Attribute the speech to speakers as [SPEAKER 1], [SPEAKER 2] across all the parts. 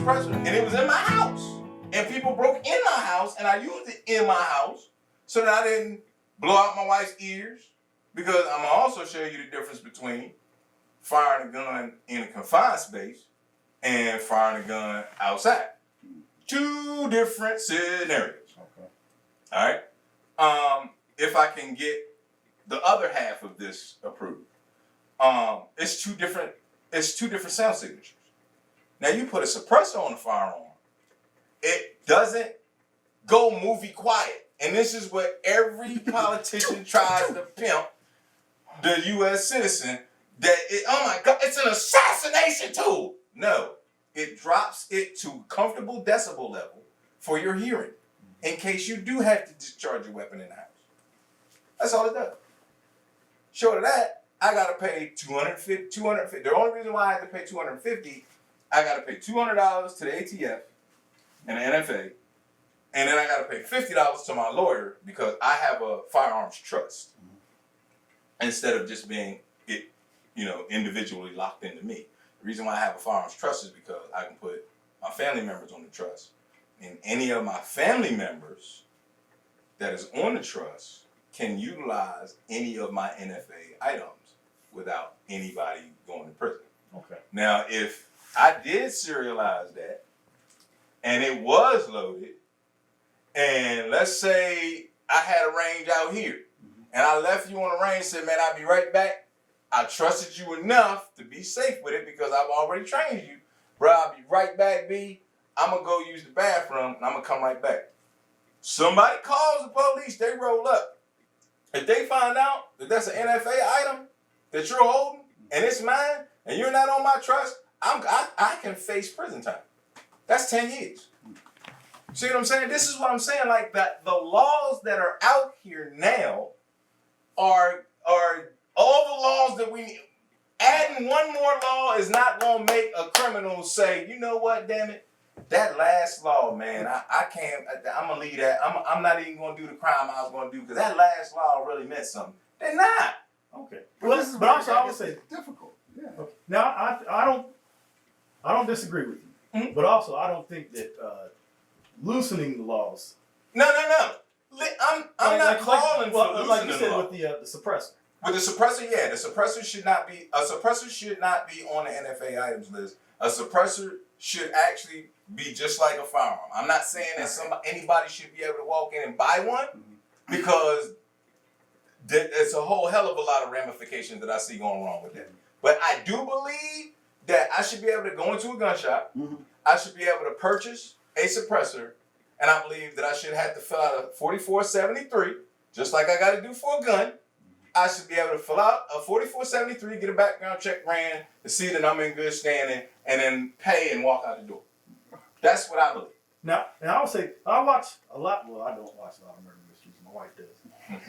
[SPEAKER 1] suppressor, and it was in my house. And people broke in my house, and I used it in my house so that I didn't blow out my wife's ears. Because I'm gonna also show you the difference between firing a gun in a confined space and firing a gun outside. Two different scenarios.
[SPEAKER 2] Okay.
[SPEAKER 1] All right. If I can get the other half of this approved, it's two different sound signatures. Now you put a suppressor on the firearm, it doesn't go movie quiet, and this is what every politician tries to pimp the U.S. citizen. Oh my God, it's an assassination tool. No, it drops it to comfortable decibel level for your hearing, in case you do have to discharge your weapon in the house. That's all it does. Short of that, I gotta pay $250. The only reason why I had to pay $250, I gotta pay $200 to the ATF and the NFA, and then I gotta pay $50 to my lawyer because I have a firearms trust instead of just being individually locked into me. The reason why I have a firearms trust is because I can put my family members on the trust, and any of my family members that is on the trust can utilize any of my NFA items without anybody going to prison.
[SPEAKER 2] Okay.
[SPEAKER 1] Now, if I did serialize that and it was loaded, and let's say I had a range out here, and I left you on the range and said, man, I'll be right back. I trusted you enough to be safe with it because I've already trained you. Bro, I'll be right back, B. I'm going to go use the bathroom, and I'm going to come right back. Somebody calls the police, they roll up. If they find out that that's an NFA item that you're holding, and it's mine, and you're not on my trust, I can face prison time. That's 10 years. See what I'm saying? This is what I'm saying. Like that, the laws that are out here now are all the laws that we need. Adding one more law is not gonna make a criminal say, you know what, damn it, that last law, man, I can't. I'm gonna leave that. I'm not even gonna do the crime I was gonna do because that last law really meant something. They're not.
[SPEAKER 2] Okay.
[SPEAKER 3] But this is
[SPEAKER 2] but also I would say
[SPEAKER 3] difficult. Yeah.
[SPEAKER 2] okay. Now I don't disagree with you,
[SPEAKER 1] Mm-hmm.
[SPEAKER 2] but also I don't think that loosening the laws.
[SPEAKER 1] No. I'm not calling for loosening
[SPEAKER 2] like you said
[SPEAKER 1] the law.
[SPEAKER 2] with the suppressor.
[SPEAKER 1] With the suppressor, yeah, the suppressor should not be on the NFA items list. A suppressor should actually be just like a firearm. I'm not saying that anybody should be able to walk in and buy one because it's a whole hell of a lot of ramifications that I see going wrong with that. But I do believe that I should be able to go into a gun shop. I should be able to purchase a suppressor, and I believe that I should have to fill out a 4473, just like I got to do for a gun. I should be able to fill out a 4473, get a background check ran to see that I'm in good standing, and then pay and walk out the door. That's what I believe.
[SPEAKER 2] Now I would say I watch a lot. Well, I don't watch a lot of murder mysteries. My wife does.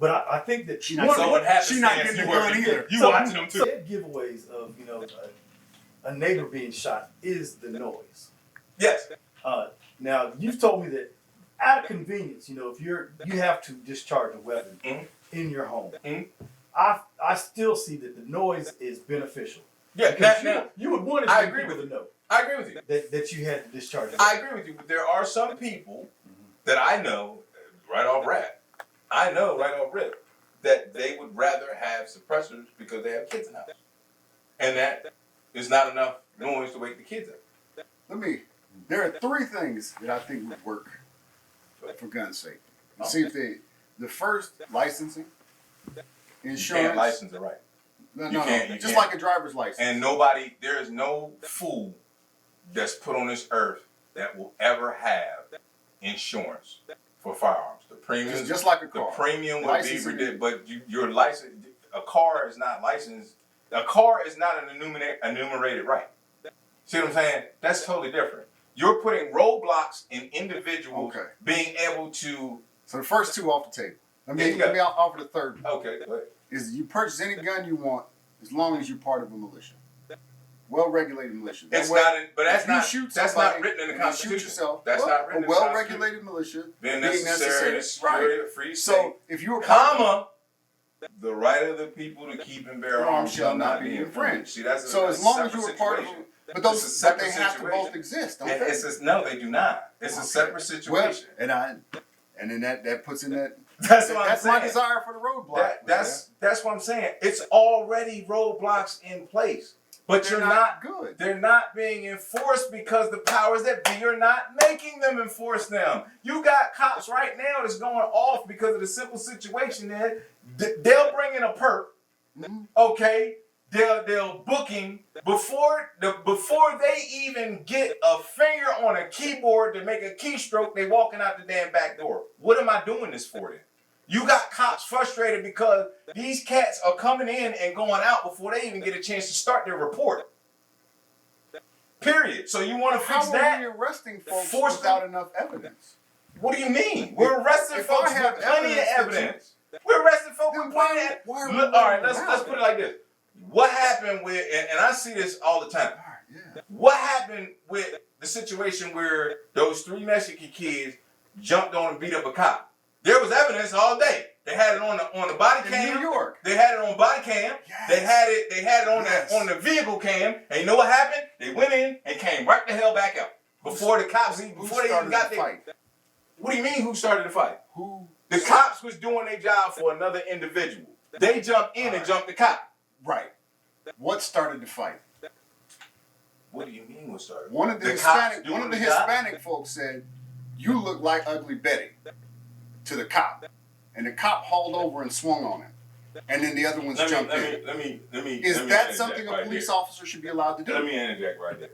[SPEAKER 2] But I think that
[SPEAKER 3] she's not getting the gun either.
[SPEAKER 1] You watching them too.
[SPEAKER 2] Dead giveaways of a neighbor being shot is the noise.
[SPEAKER 1] Yes.
[SPEAKER 2] Now you've told me that out of convenience, if you have to discharge a weapon in your home, I still see that the noise is beneficial.
[SPEAKER 1] Yeah. Now,
[SPEAKER 2] you would want
[SPEAKER 1] I
[SPEAKER 2] to
[SPEAKER 1] agree with you.
[SPEAKER 2] know.
[SPEAKER 1] I agree with you.
[SPEAKER 2] That you had to discharge it.
[SPEAKER 1] I agree with you, but there are some people that I know right off rip that they would rather have suppressors because they have kids in the house. And that is not enough noise to wake the kids up.
[SPEAKER 3] There are three things that I think would work for gun safety. See if the first, licensing, insurance.
[SPEAKER 1] You can't license it right.
[SPEAKER 3] No,
[SPEAKER 1] you
[SPEAKER 3] just
[SPEAKER 1] can't.
[SPEAKER 3] like a driver's license.
[SPEAKER 1] And there is no fool that's put on this earth that will ever have insurance for firearms. The premium,
[SPEAKER 3] just like a car.
[SPEAKER 1] The premium would be
[SPEAKER 3] Licensing.
[SPEAKER 1] ridiculous, but your license, a car is not licensed. A car is not an enumerated right. See what I'm saying? That's totally different. You're putting roadblocks in individuals being able to.
[SPEAKER 3] So the first two off the table. Let me offer the third one.
[SPEAKER 1] Okay, go ahead.
[SPEAKER 3] Is you purchase any gun you want as long as you're part of a militia. Well-regulated militia.
[SPEAKER 1] That's not written in the Constitution.
[SPEAKER 3] Shoot yourself.
[SPEAKER 1] That's not written in the Constitution.
[SPEAKER 3] Well-regulated militia
[SPEAKER 1] Being necessary to secure free state.
[SPEAKER 3] So if you're
[SPEAKER 1] the right of the people to keep and bear
[SPEAKER 3] Firearms
[SPEAKER 1] arms
[SPEAKER 3] shall not be infringed.
[SPEAKER 1] See, that's a,
[SPEAKER 3] So
[SPEAKER 1] that's
[SPEAKER 3] as long as
[SPEAKER 1] separate
[SPEAKER 3] you're a part of
[SPEAKER 1] situation.
[SPEAKER 3] it, but
[SPEAKER 1] It's a
[SPEAKER 3] those
[SPEAKER 1] separate
[SPEAKER 3] they have to
[SPEAKER 1] situation.
[SPEAKER 3] both exist, don't
[SPEAKER 1] It-
[SPEAKER 3] they?
[SPEAKER 1] it's a, no, they do not. It's a
[SPEAKER 3] Okay.
[SPEAKER 1] separate situation.
[SPEAKER 3] Well, and then that puts in that.
[SPEAKER 1] That's what I'm
[SPEAKER 3] That's
[SPEAKER 1] saying.
[SPEAKER 3] my desire for the roadblock.
[SPEAKER 1] That's what I'm saying. It's already roadblocks in place, but
[SPEAKER 3] They're
[SPEAKER 1] you're not
[SPEAKER 3] good.
[SPEAKER 1] They're not being enforced because the powers that be are not making them enforce them. You got cops right now that's going off because of the simple situation that they'll bring in a perp, okay? They'll book him before they even get a finger on a keyboard to make a keystroke. They walking out the damn back door. What am I doing this for then? You got cops frustrated because these cats are coming in and going out before they even get a chance to start their report. Period. So you want to fix
[SPEAKER 3] How
[SPEAKER 1] that?
[SPEAKER 3] are we arresting folks
[SPEAKER 1] Force
[SPEAKER 3] without
[SPEAKER 1] them?
[SPEAKER 3] enough evidence?
[SPEAKER 1] What do you mean? We're arresting
[SPEAKER 3] if
[SPEAKER 1] folks
[SPEAKER 3] I have
[SPEAKER 1] with plenty of
[SPEAKER 3] evidence that
[SPEAKER 1] evidence. We're arresting folks
[SPEAKER 3] Then
[SPEAKER 1] with plenty of
[SPEAKER 3] why are we
[SPEAKER 1] Look, all right,
[SPEAKER 3] letting
[SPEAKER 1] let's
[SPEAKER 3] them
[SPEAKER 1] put it like this. What happened with, and I see this all the time.
[SPEAKER 3] All right, yeah.
[SPEAKER 1] What happened with the situation where those 3 Mexican kids jumped on and beat up a cop? There was evidence all day. They had it on the body cam.
[SPEAKER 3] In New York.
[SPEAKER 1] They had it on body cam.
[SPEAKER 3] Yes.
[SPEAKER 1] They had it on
[SPEAKER 3] Yes.
[SPEAKER 1] on the vehicle cam. And you know what happened? They went in and came right the hell back out before the cops
[SPEAKER 3] Who
[SPEAKER 1] before they even
[SPEAKER 3] started
[SPEAKER 1] got
[SPEAKER 3] the
[SPEAKER 1] there.
[SPEAKER 3] fight?
[SPEAKER 1] What do you mean? Who started the fight?
[SPEAKER 3] Who?
[SPEAKER 1] The cops was doing their job for another individual. They jumped in and jumped the cop.
[SPEAKER 3] Right. What started the fight?
[SPEAKER 1] What do you mean? What started?
[SPEAKER 3] One of the
[SPEAKER 1] cops
[SPEAKER 3] Hispanic,
[SPEAKER 1] doing
[SPEAKER 3] one of the
[SPEAKER 1] the job?
[SPEAKER 3] Hispanic folks said, "You look like Ugly Betty," to the cop, and the cop hauled over and swung on him, and then the other ones jumped in.
[SPEAKER 1] Let me.
[SPEAKER 3] Is
[SPEAKER 1] let me
[SPEAKER 3] that
[SPEAKER 1] interject
[SPEAKER 3] something a
[SPEAKER 1] right
[SPEAKER 3] police
[SPEAKER 1] there.
[SPEAKER 3] officer should be allowed to do?
[SPEAKER 1] Let me interject right there.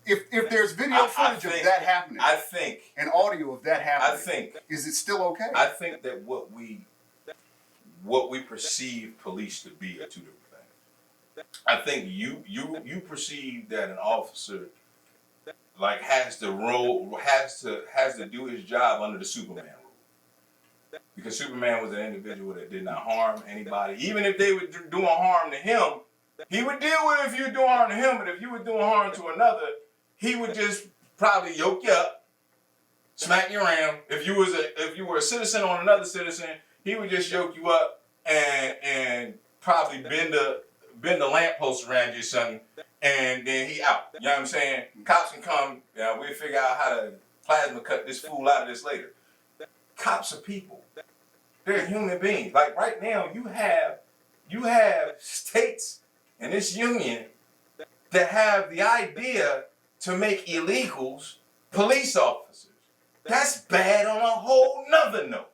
[SPEAKER 3] If there's video
[SPEAKER 1] I
[SPEAKER 3] footage
[SPEAKER 1] think-
[SPEAKER 3] of that happening
[SPEAKER 1] I think.
[SPEAKER 3] and audio of that happening,
[SPEAKER 1] I think.
[SPEAKER 3] is it still okay?
[SPEAKER 1] I think that what we perceive police to be are two different things. I think you perceive that an officer like has to do his job under the Superman rule. Because Superman was an individual that did not harm anybody. Even if they were doing harm to him, he would deal with it if you were doing harm to him, but if you were doing harm to another, he would just probably yoke you up, smack you around. If you were a citizen on another citizen, he would just yoke you up and probably bend the lamppost around you or something, and then he out. You know what I'm saying? Cops can come, we'll figure out how to plasma cut this fool out of this later. Cops are people. They're human beings. Like right now, you have states in this union that have the idea to make illegals police officers. That's bad on a whole nother note.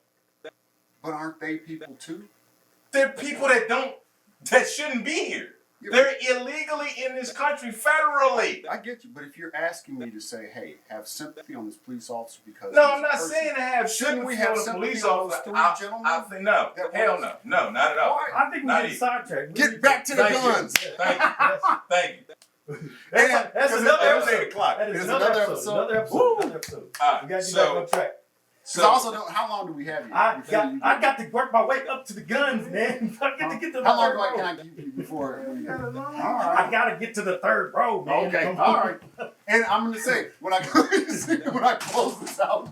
[SPEAKER 3] But aren't they people too?
[SPEAKER 1] They're people that shouldn't be here.
[SPEAKER 3] Yeah,
[SPEAKER 1] They're illegally in this country federally.
[SPEAKER 3] I get you, but if you're asking me to say, "Hey, have sympathy on this police officer because,"
[SPEAKER 1] No,
[SPEAKER 3] he's
[SPEAKER 1] I'm
[SPEAKER 3] a
[SPEAKER 1] not
[SPEAKER 3] person,"
[SPEAKER 1] saying to have
[SPEAKER 3] Shouldn't we
[SPEAKER 1] sympathy
[SPEAKER 3] have
[SPEAKER 1] on a
[SPEAKER 3] sympathy
[SPEAKER 1] police
[SPEAKER 3] on those
[SPEAKER 1] officer.
[SPEAKER 3] three gentlemen
[SPEAKER 1] I think no.
[SPEAKER 3] that
[SPEAKER 1] Hell
[SPEAKER 3] was-
[SPEAKER 1] no, not at all.
[SPEAKER 3] Why?
[SPEAKER 2] I think we
[SPEAKER 1] Not
[SPEAKER 2] get
[SPEAKER 1] even.
[SPEAKER 2] sidetracked.
[SPEAKER 3] Get back to the
[SPEAKER 1] Thank you.
[SPEAKER 3] guns.
[SPEAKER 1] Thank you.
[SPEAKER 2] That's
[SPEAKER 3] Because
[SPEAKER 2] another
[SPEAKER 3] it was
[SPEAKER 2] episode.
[SPEAKER 3] 8 o'clock.
[SPEAKER 2] That is
[SPEAKER 3] It's
[SPEAKER 2] another episode. Another episode.
[SPEAKER 1] All
[SPEAKER 2] We got
[SPEAKER 1] right,
[SPEAKER 2] to get back
[SPEAKER 1] so
[SPEAKER 2] on track.
[SPEAKER 3] Because I also don't. How long do we have you?
[SPEAKER 2] I
[SPEAKER 3] Before
[SPEAKER 2] got to work my way up to the guns, man. I got to get to the
[SPEAKER 3] How long
[SPEAKER 2] third
[SPEAKER 3] can
[SPEAKER 2] row.
[SPEAKER 3] I keep you before?
[SPEAKER 2] I got to get to the third row, man.
[SPEAKER 3] Okay,
[SPEAKER 2] Come
[SPEAKER 3] all
[SPEAKER 2] on.
[SPEAKER 3] right. And I'm gonna say when I close this out.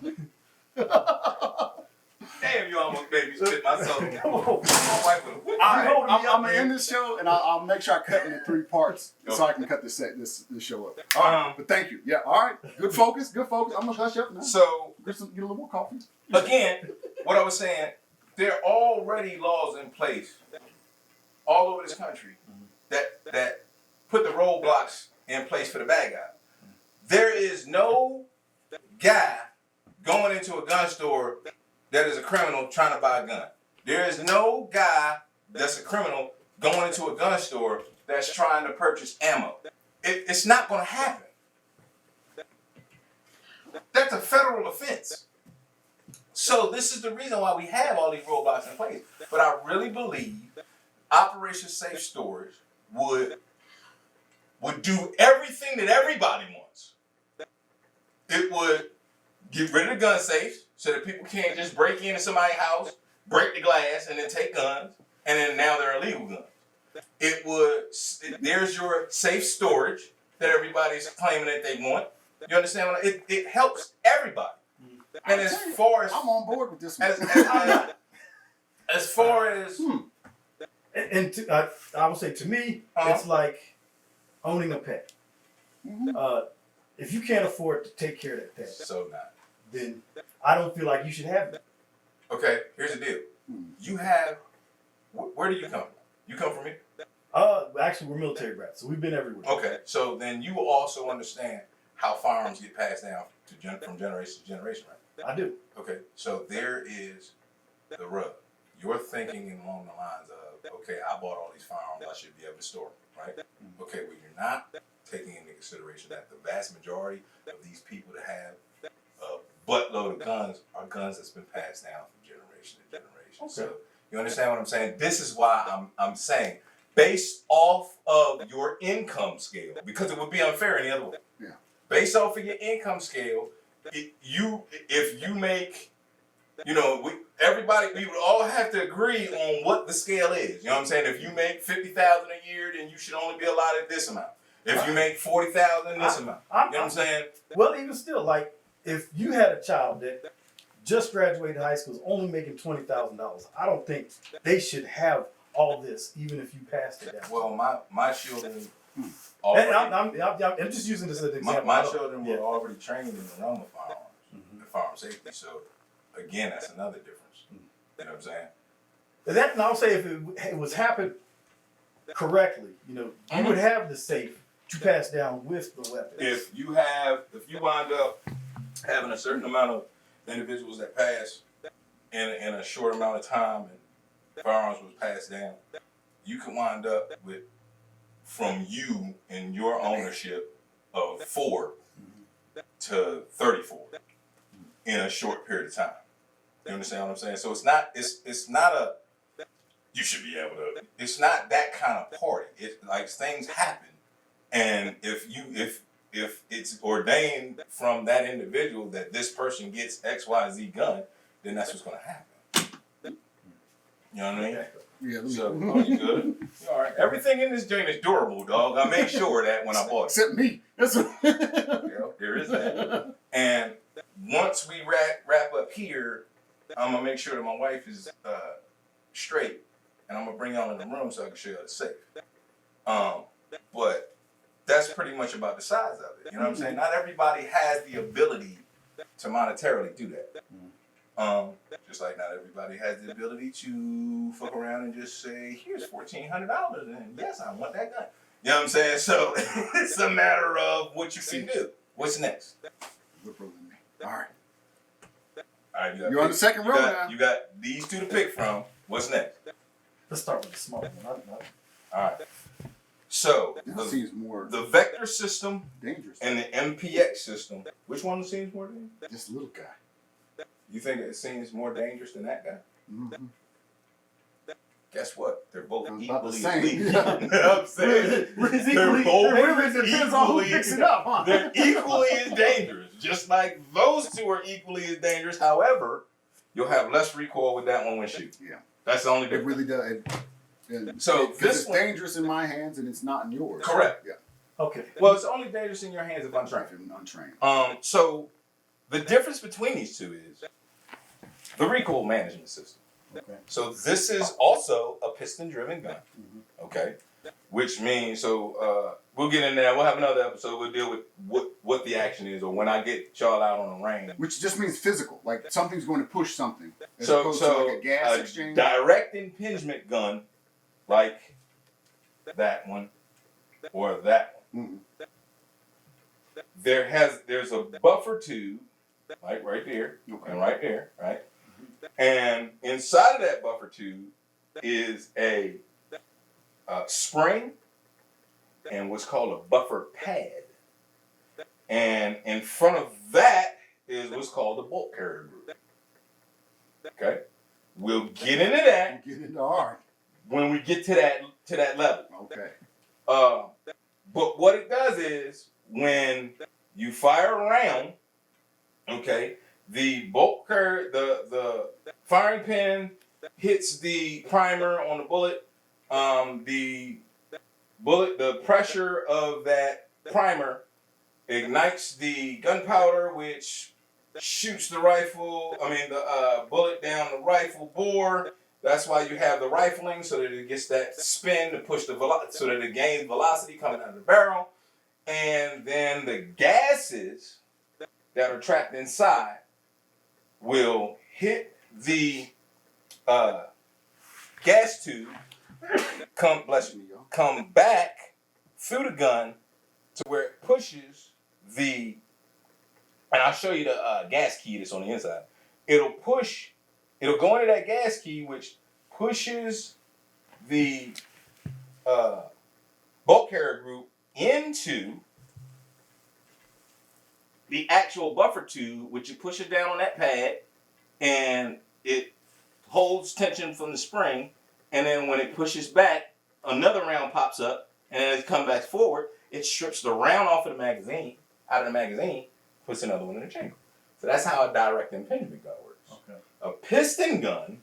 [SPEAKER 1] damn, you almost made me spit my soul.
[SPEAKER 2] Come on.
[SPEAKER 1] My wife would whoop
[SPEAKER 3] I'm
[SPEAKER 1] my ass.
[SPEAKER 3] gonna end this show and I'll make sure I cut it in 3 parts so I can cut this show up. All right, but thank you. Yeah, all right. Good focus. I'm gonna hush up now.
[SPEAKER 1] So
[SPEAKER 3] Get a little more coffee.
[SPEAKER 1] again, what I was saying, there are already laws in place all over this country that put the roadblocks in place for the bad guy. There is no guy going into a gun store that is a criminal trying to buy a gun. There is no guy that's a criminal going into a gun store that's trying to purchase ammo. It's not going to happen. That's a federal offense. So this is the reason why we have all these roadblocks in place. But I really believe Operation Safe Storage would do everything that everybody wants. It would get rid of the gun safes so that people can't just break into somebody's house, break the glass, and then take guns, and then now they're illegal guns. It would, there's your safe storage that everybody's claiming that they want. You understand what it helps everybody. And as far as
[SPEAKER 3] I'm on board with this one.
[SPEAKER 1] as far as
[SPEAKER 2] I would say to me, it's like owning a pet. If you can't afford to take care of that pet,
[SPEAKER 1] So not.
[SPEAKER 2] then I don't feel like you should have it.
[SPEAKER 1] Okay, here's the deal. You have, where do you come from? You come from here?
[SPEAKER 2] Actually, we're military brats, so we've been everywhere.
[SPEAKER 1] Okay, so then you will also understand how firearms get passed down from generation to generation, right?
[SPEAKER 2] I do.
[SPEAKER 1] Okay, so there is the rub. You're thinking along the lines of, okay, I bought all these firearms, I should be able to store them, right? Okay, well, you're not taking into consideration that the vast majority of these people that have a buttload of guns are guns that's been passed down from generation to generation.
[SPEAKER 2] Okay.
[SPEAKER 1] So you understand what I'm saying? This is why I'm saying, based off of your income scale, because it would be unfair any other way.
[SPEAKER 3] Yeah.
[SPEAKER 1] Based off of your income scale, if you make, we would all have to agree on what the scale is. You know what I'm saying? If you make $50,000 a year, then you should only be allotted this amount. If you make $40,000, this amount. You know what I'm saying?
[SPEAKER 2] Well, even still, like if you had a child that just graduated high school is only making $20,000, I don't think they should have all this, even if you passed it down.
[SPEAKER 1] Well, my children.
[SPEAKER 2] And I'm just using this as an example.
[SPEAKER 1] My children were already trained in the realm of firearms and firearm safety. So, again, that's another difference. You know what I'm saying?
[SPEAKER 2] And I'll say if it was happened correctly, you would have the safe to pass down with the weapons.
[SPEAKER 1] If you wind up having a certain amount of individuals that pass in a short amount of time and firearms was passed down, you can wind up with, from you and your ownership of 4 to 34 in a short period of time. You understand what I'm saying? So it's not a, you should be able to, it's not that kind of party. It's like things happen. And if it's ordained from that individual that this person gets XYZ gun, then that's what's going to happen. You know what I mean?
[SPEAKER 3] Yeah.
[SPEAKER 1] So, you good? You all right? Everything in this joint is durable, dog. I made sure of that when I bought it.
[SPEAKER 3] Except me. That's
[SPEAKER 1] There is that. And once we wrap up here, I'm gonna make sure that my wife is straight, and I'm gonna bring y'all in the room so I can show y'all the safe. But that's pretty much about the size of it. You know what I'm saying? Not everybody has the ability to monetarily do that. Just like not everybody has the ability to fuck around and just say, here's $1,400 and yes, I want that gun. You know what I'm saying? So it's a matter of what you can do. What's next?
[SPEAKER 3] All right.
[SPEAKER 1] All right,
[SPEAKER 3] You're on the second row now.
[SPEAKER 1] You got these two to pick from. What's next?
[SPEAKER 2] Let's start with the small one.
[SPEAKER 1] All right. So
[SPEAKER 3] This seems more
[SPEAKER 1] the vector system
[SPEAKER 3] dangerous.
[SPEAKER 1] and the MPX system. Which one seems more dangerous?
[SPEAKER 3] This little guy.
[SPEAKER 1] You think it seems more dangerous than that guy?
[SPEAKER 3] Mm-hmm.
[SPEAKER 1] Guess what? They're both
[SPEAKER 3] I'm
[SPEAKER 1] equally
[SPEAKER 3] about to
[SPEAKER 1] as
[SPEAKER 3] say.
[SPEAKER 1] lethal. You know what I'm saying?
[SPEAKER 2] It
[SPEAKER 1] both
[SPEAKER 3] depends on who picks it up, huh?
[SPEAKER 1] They're equally as dangerous. Just like those two are equally as dangerous. However, you'll have less recoil with that one when shooting.
[SPEAKER 3] Yeah.
[SPEAKER 1] That's the only
[SPEAKER 3] It
[SPEAKER 1] difference.
[SPEAKER 3] really does.
[SPEAKER 1] So this
[SPEAKER 3] it's
[SPEAKER 1] one,
[SPEAKER 3] dangerous in my hands and it's not in yours.
[SPEAKER 1] correct.
[SPEAKER 3] Yeah.
[SPEAKER 2] Okay.
[SPEAKER 1] Well, it's only dangerous in your hands if untrained.
[SPEAKER 3] If you're untrained.
[SPEAKER 1] So the difference between these two is the recoil management system.
[SPEAKER 2] Okay.
[SPEAKER 1] So this is also a piston-driven gun. Okay, which means we'll get in there. We'll have another episode. We'll deal with what the action is, or when I get y'all out on the range.
[SPEAKER 3] Which just means physical. Like something's going to push something. As
[SPEAKER 1] So
[SPEAKER 3] opposed to like a gas exchange.
[SPEAKER 1] direct impingement gun, like that one or that one. There's a buffer tube, like right there, and right there, right? And inside of that buffer tube is a spring and what's called a buffer pad. And in front of that is what's called a bolt carrier group. Okay? We'll get into that
[SPEAKER 3] Get into hard.
[SPEAKER 1] when we get to that level.
[SPEAKER 3] Okay.
[SPEAKER 1] But what it does is when you fire a round, okay, the bolt carrier, the firing pin hits the primer on the bullet. The pressure of that primer ignites the gunpowder, which shoots the bullet down the rifle bore, That's why you have the rifling, so that it gets that spin to push the so that it gains velocity coming out of the barrel. And then the gases that are trapped inside will hit the gas tube, come back through the gun to where it pushes the, and I'll show you the gas key that's on the inside. It'll go into that gas key, which pushes the bolt carrier group into the actual buffer tube, which you push it down on that pad, and it holds tension from the spring, and then when it pushes back, another round pops up, and as it comes back forward, it strips the round off of the magazine, puts another one in the chamber. So that's how a direct impingement gun works.
[SPEAKER 2] Okay.
[SPEAKER 1] A piston gun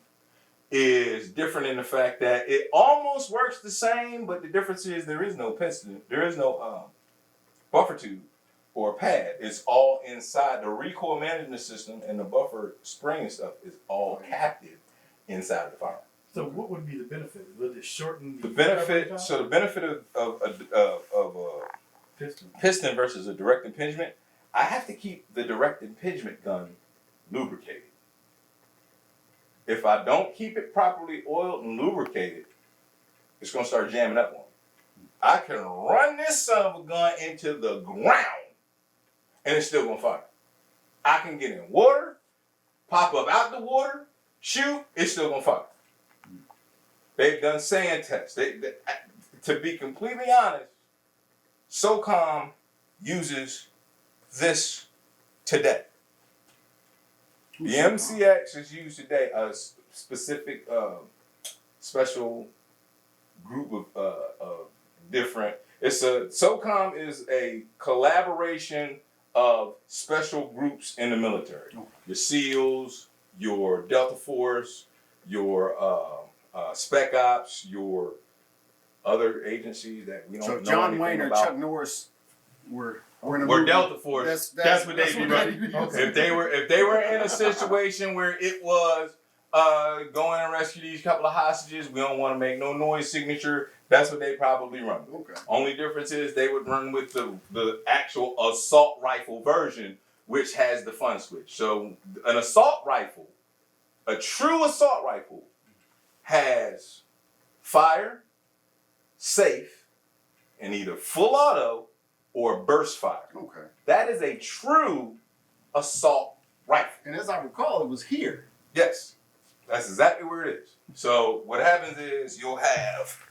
[SPEAKER 1] is different in the fact that it almost works the same, but the difference is there is no piston, there is no buffer tube or pad. It's all inside. The recoil management system and the buffer spring and stuff is all captive inside of the firearm.
[SPEAKER 2] So what would be the benefit? Would it shorten
[SPEAKER 1] The benefit? So the benefit of a piston versus a direct impingement, I have to keep the direct impingement gun lubricated. If I don't keep it properly oiled and lubricated, it's going to start jamming up on me. I can run this son of a gun into the ground and it's still going to fire. I can get in water, pop up out the water, shoot, it's still going to fire. They've done sand tests. To be completely honest, SOCOM uses this today. The MCX is used today, a specific special group of different. SOCOM is a collaboration of special groups in the military. Your SEALs, your Delta Force, your Spec Ops, your other agencies that we don't know.
[SPEAKER 3] So John
[SPEAKER 1] anything
[SPEAKER 3] Wayne or
[SPEAKER 1] about.
[SPEAKER 3] Chuck Norris were
[SPEAKER 1] Delta Force. That's what they'd be running. If they were in a situation where it was going and rescue these couple of hostages, we don't want to make no noise signature. That's what they probably run.
[SPEAKER 3] Okay.
[SPEAKER 1] Only difference is they would run with the actual assault rifle version, which has the fun switch. So an assault rifle, a true assault rifle, has fire, safe, and either full auto or burst fire.
[SPEAKER 3] Okay.
[SPEAKER 1] That is a true assault rifle.
[SPEAKER 3] And as I recall, it was here.
[SPEAKER 1] Yes, that's exactly where it is. So what happens is you'll have.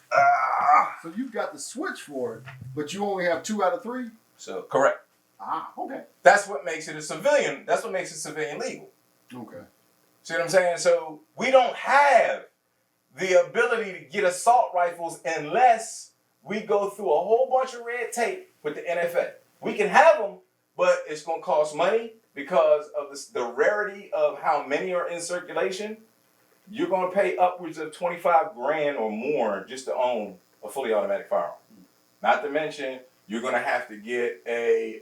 [SPEAKER 3] So you've got the switch for it, but you only have 2 out of 3?
[SPEAKER 1] So correct.
[SPEAKER 3] Okay.
[SPEAKER 1] That's what makes it a civilian. That's what makes it civilian legal.
[SPEAKER 3] Okay.
[SPEAKER 1] See what I'm saying? So we don't have the ability to get assault rifles unless we go through a whole bunch of red tape with the NFA. We can have them, but it's going to cost money because of the rarity of how many are in circulation. You're going to pay upwards of $25,000 or more just to own a fully automatic firearm. Not to mention, you're going to have to get a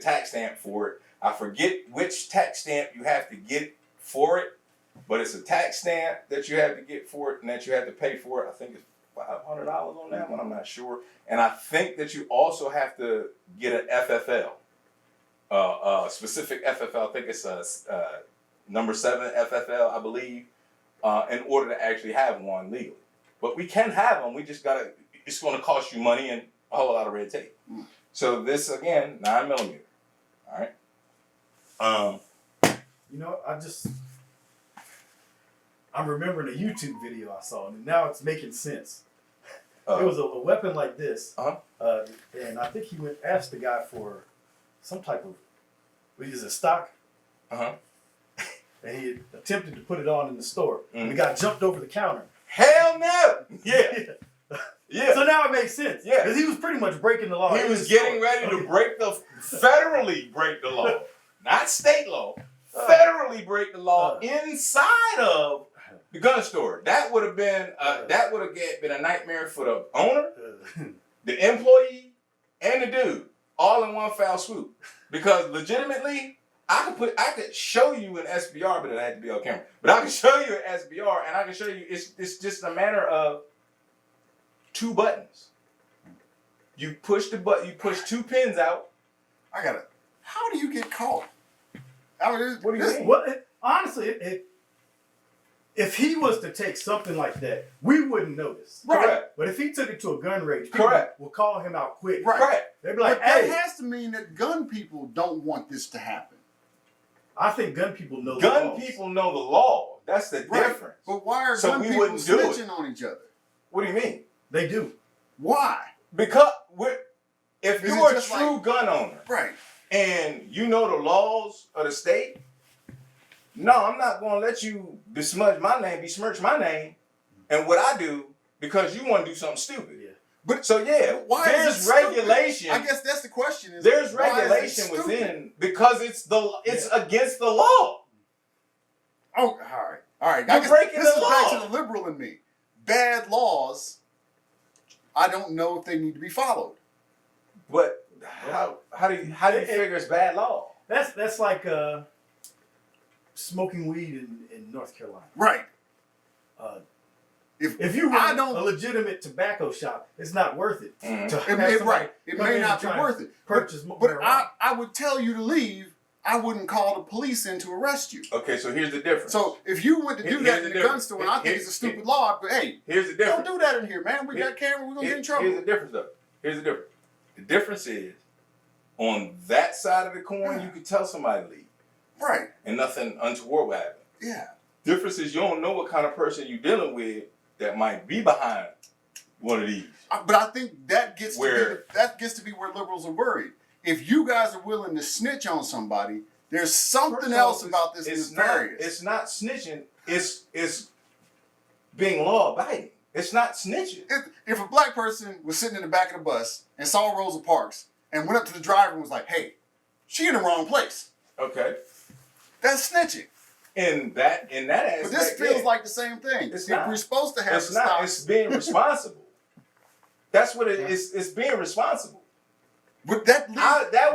[SPEAKER 1] tax stamp for it. I forget which tax stamp you have to get for it, but it's a tax stamp that you have to get for it and that you have to pay for it. I think it's $500 on that one. I'm not sure. And I think that you also have to get an FFL, specific FFL. I think it's number 7 FFL, I believe, in order to actually have one legally. But we can have them. We just gotta. It's going to cost you money and a whole lot of red tape. So this again, 9mm. All right.
[SPEAKER 2] You know, I'm remembering a YouTube video I saw, and now it's making sense. It was a weapon like this, and I think he asked the guy for some type of, it was a stock, and he attempted to put it on in the store, and the guy jumped over the counter.
[SPEAKER 1] Hell no! Yeah. Yeah.
[SPEAKER 2] So now it makes sense.
[SPEAKER 1] Yeah.
[SPEAKER 2] Because he was pretty much breaking the law.
[SPEAKER 1] He was getting ready to federally break the law, not state law. Federally break the law inside of the gun store. That would have been been a nightmare for the owner, the employee, and the dude, all in one foul swoop. Because legitimately, I could show you an SBR, but it had to be on camera. But I can show you an SBR, and I can show you it's just a matter of 2 buttons. You push the button, you push 2 pins out.
[SPEAKER 3] How do you get caught? I mean,
[SPEAKER 1] What do you mean?
[SPEAKER 2] Well, honestly, if he was to take something like that, we wouldn't notice.
[SPEAKER 1] Correct.
[SPEAKER 2] But if he took it to a gun range, people
[SPEAKER 1] Correct.
[SPEAKER 2] will call him out quick.
[SPEAKER 3] Right.
[SPEAKER 1] Correct.
[SPEAKER 2] They'd be like,
[SPEAKER 3] But
[SPEAKER 2] hey.
[SPEAKER 3] that has to mean that gun people don't want this to happen.
[SPEAKER 2] I think gun people know the
[SPEAKER 1] Gun
[SPEAKER 2] laws.
[SPEAKER 1] people know the law. That's the difference.
[SPEAKER 3] But why are
[SPEAKER 1] So
[SPEAKER 3] gun
[SPEAKER 1] we
[SPEAKER 3] people
[SPEAKER 1] wouldn't do it.
[SPEAKER 3] snitching on each other?
[SPEAKER 1] What do you mean?
[SPEAKER 2] They do.
[SPEAKER 3] Why?
[SPEAKER 1] Because if
[SPEAKER 3] Is it
[SPEAKER 1] you're a
[SPEAKER 3] just
[SPEAKER 1] true
[SPEAKER 3] like-
[SPEAKER 1] gun owner
[SPEAKER 3] Right.
[SPEAKER 1] and you know the laws of the state, no, I'm not going to let you besmirch my name, and what I do because you want to do something stupid.
[SPEAKER 2] Yeah.
[SPEAKER 3] But
[SPEAKER 1] So yeah,
[SPEAKER 3] why
[SPEAKER 1] there's
[SPEAKER 3] is it stupid?
[SPEAKER 1] regulation.
[SPEAKER 3] I guess that's the question.
[SPEAKER 1] There's
[SPEAKER 3] why is it
[SPEAKER 1] regulation
[SPEAKER 3] stupid?
[SPEAKER 1] within because it's against the law.
[SPEAKER 3] Oh, all right.
[SPEAKER 1] You're breaking
[SPEAKER 3] this
[SPEAKER 1] the
[SPEAKER 3] is back
[SPEAKER 1] law.
[SPEAKER 3] to the liberal in me. Bad laws, I don't know if they need to be followed.
[SPEAKER 1] But how do you figure it's bad law?
[SPEAKER 2] That's like smoking weed in North Carolina.
[SPEAKER 3] Right.
[SPEAKER 2] If you run a legitimate tobacco shop, it's not worth it.
[SPEAKER 1] Mhm.
[SPEAKER 2] To have somebody
[SPEAKER 3] It
[SPEAKER 2] come
[SPEAKER 3] may
[SPEAKER 2] in
[SPEAKER 3] not
[SPEAKER 2] and
[SPEAKER 3] be
[SPEAKER 2] try
[SPEAKER 3] worth
[SPEAKER 2] and
[SPEAKER 3] it.
[SPEAKER 2] Purchase
[SPEAKER 3] But
[SPEAKER 2] marijuana.
[SPEAKER 3] I would tell you to leave. I wouldn't call the police in to arrest you.
[SPEAKER 1] Okay, so here's the difference.
[SPEAKER 3] So if you went to do
[SPEAKER 1] Here's
[SPEAKER 3] that
[SPEAKER 1] the
[SPEAKER 3] in the gun
[SPEAKER 1] difference.
[SPEAKER 3] store, and I think
[SPEAKER 1] Here-
[SPEAKER 3] it's a stupid law, but hey,
[SPEAKER 1] here's the
[SPEAKER 3] don't
[SPEAKER 1] difference.
[SPEAKER 3] do that in here, man. We got camera. We're gonna get in trouble.
[SPEAKER 1] Here's the difference, though. Here's the difference. The difference is, on that side of the coin, you can tell somebody to leave,
[SPEAKER 3] Right.
[SPEAKER 1] and nothing untoward will happen.
[SPEAKER 3] Yeah.
[SPEAKER 1] Difference is you don't know what kind of person you're dealing with that might be behind one of these.
[SPEAKER 3] But I think that gets
[SPEAKER 1] Where-
[SPEAKER 3] to be where liberals are worried. If you guys are willing to snitch on somebody, there's something
[SPEAKER 1] First
[SPEAKER 3] else
[SPEAKER 1] off,
[SPEAKER 3] about this
[SPEAKER 1] it's
[SPEAKER 3] nefarious.
[SPEAKER 1] It's not snitching. It's being law abiding. It's not snitching.
[SPEAKER 3] If a black person was sitting in the back of the bus and saw Rosa Parks and went up to the driver and was like, "Hey, she in the wrong place,"
[SPEAKER 1] Okay.
[SPEAKER 3] that's snitching.
[SPEAKER 1] In that aspect,
[SPEAKER 3] But this feels
[SPEAKER 1] yeah.
[SPEAKER 3] like the same thing.
[SPEAKER 1] It's
[SPEAKER 3] If
[SPEAKER 1] not.
[SPEAKER 3] we're supposed to have
[SPEAKER 1] It's
[SPEAKER 3] the
[SPEAKER 1] not.
[SPEAKER 3] stop,
[SPEAKER 1] It's being responsible. That's what it is. It's being responsible.
[SPEAKER 3] but that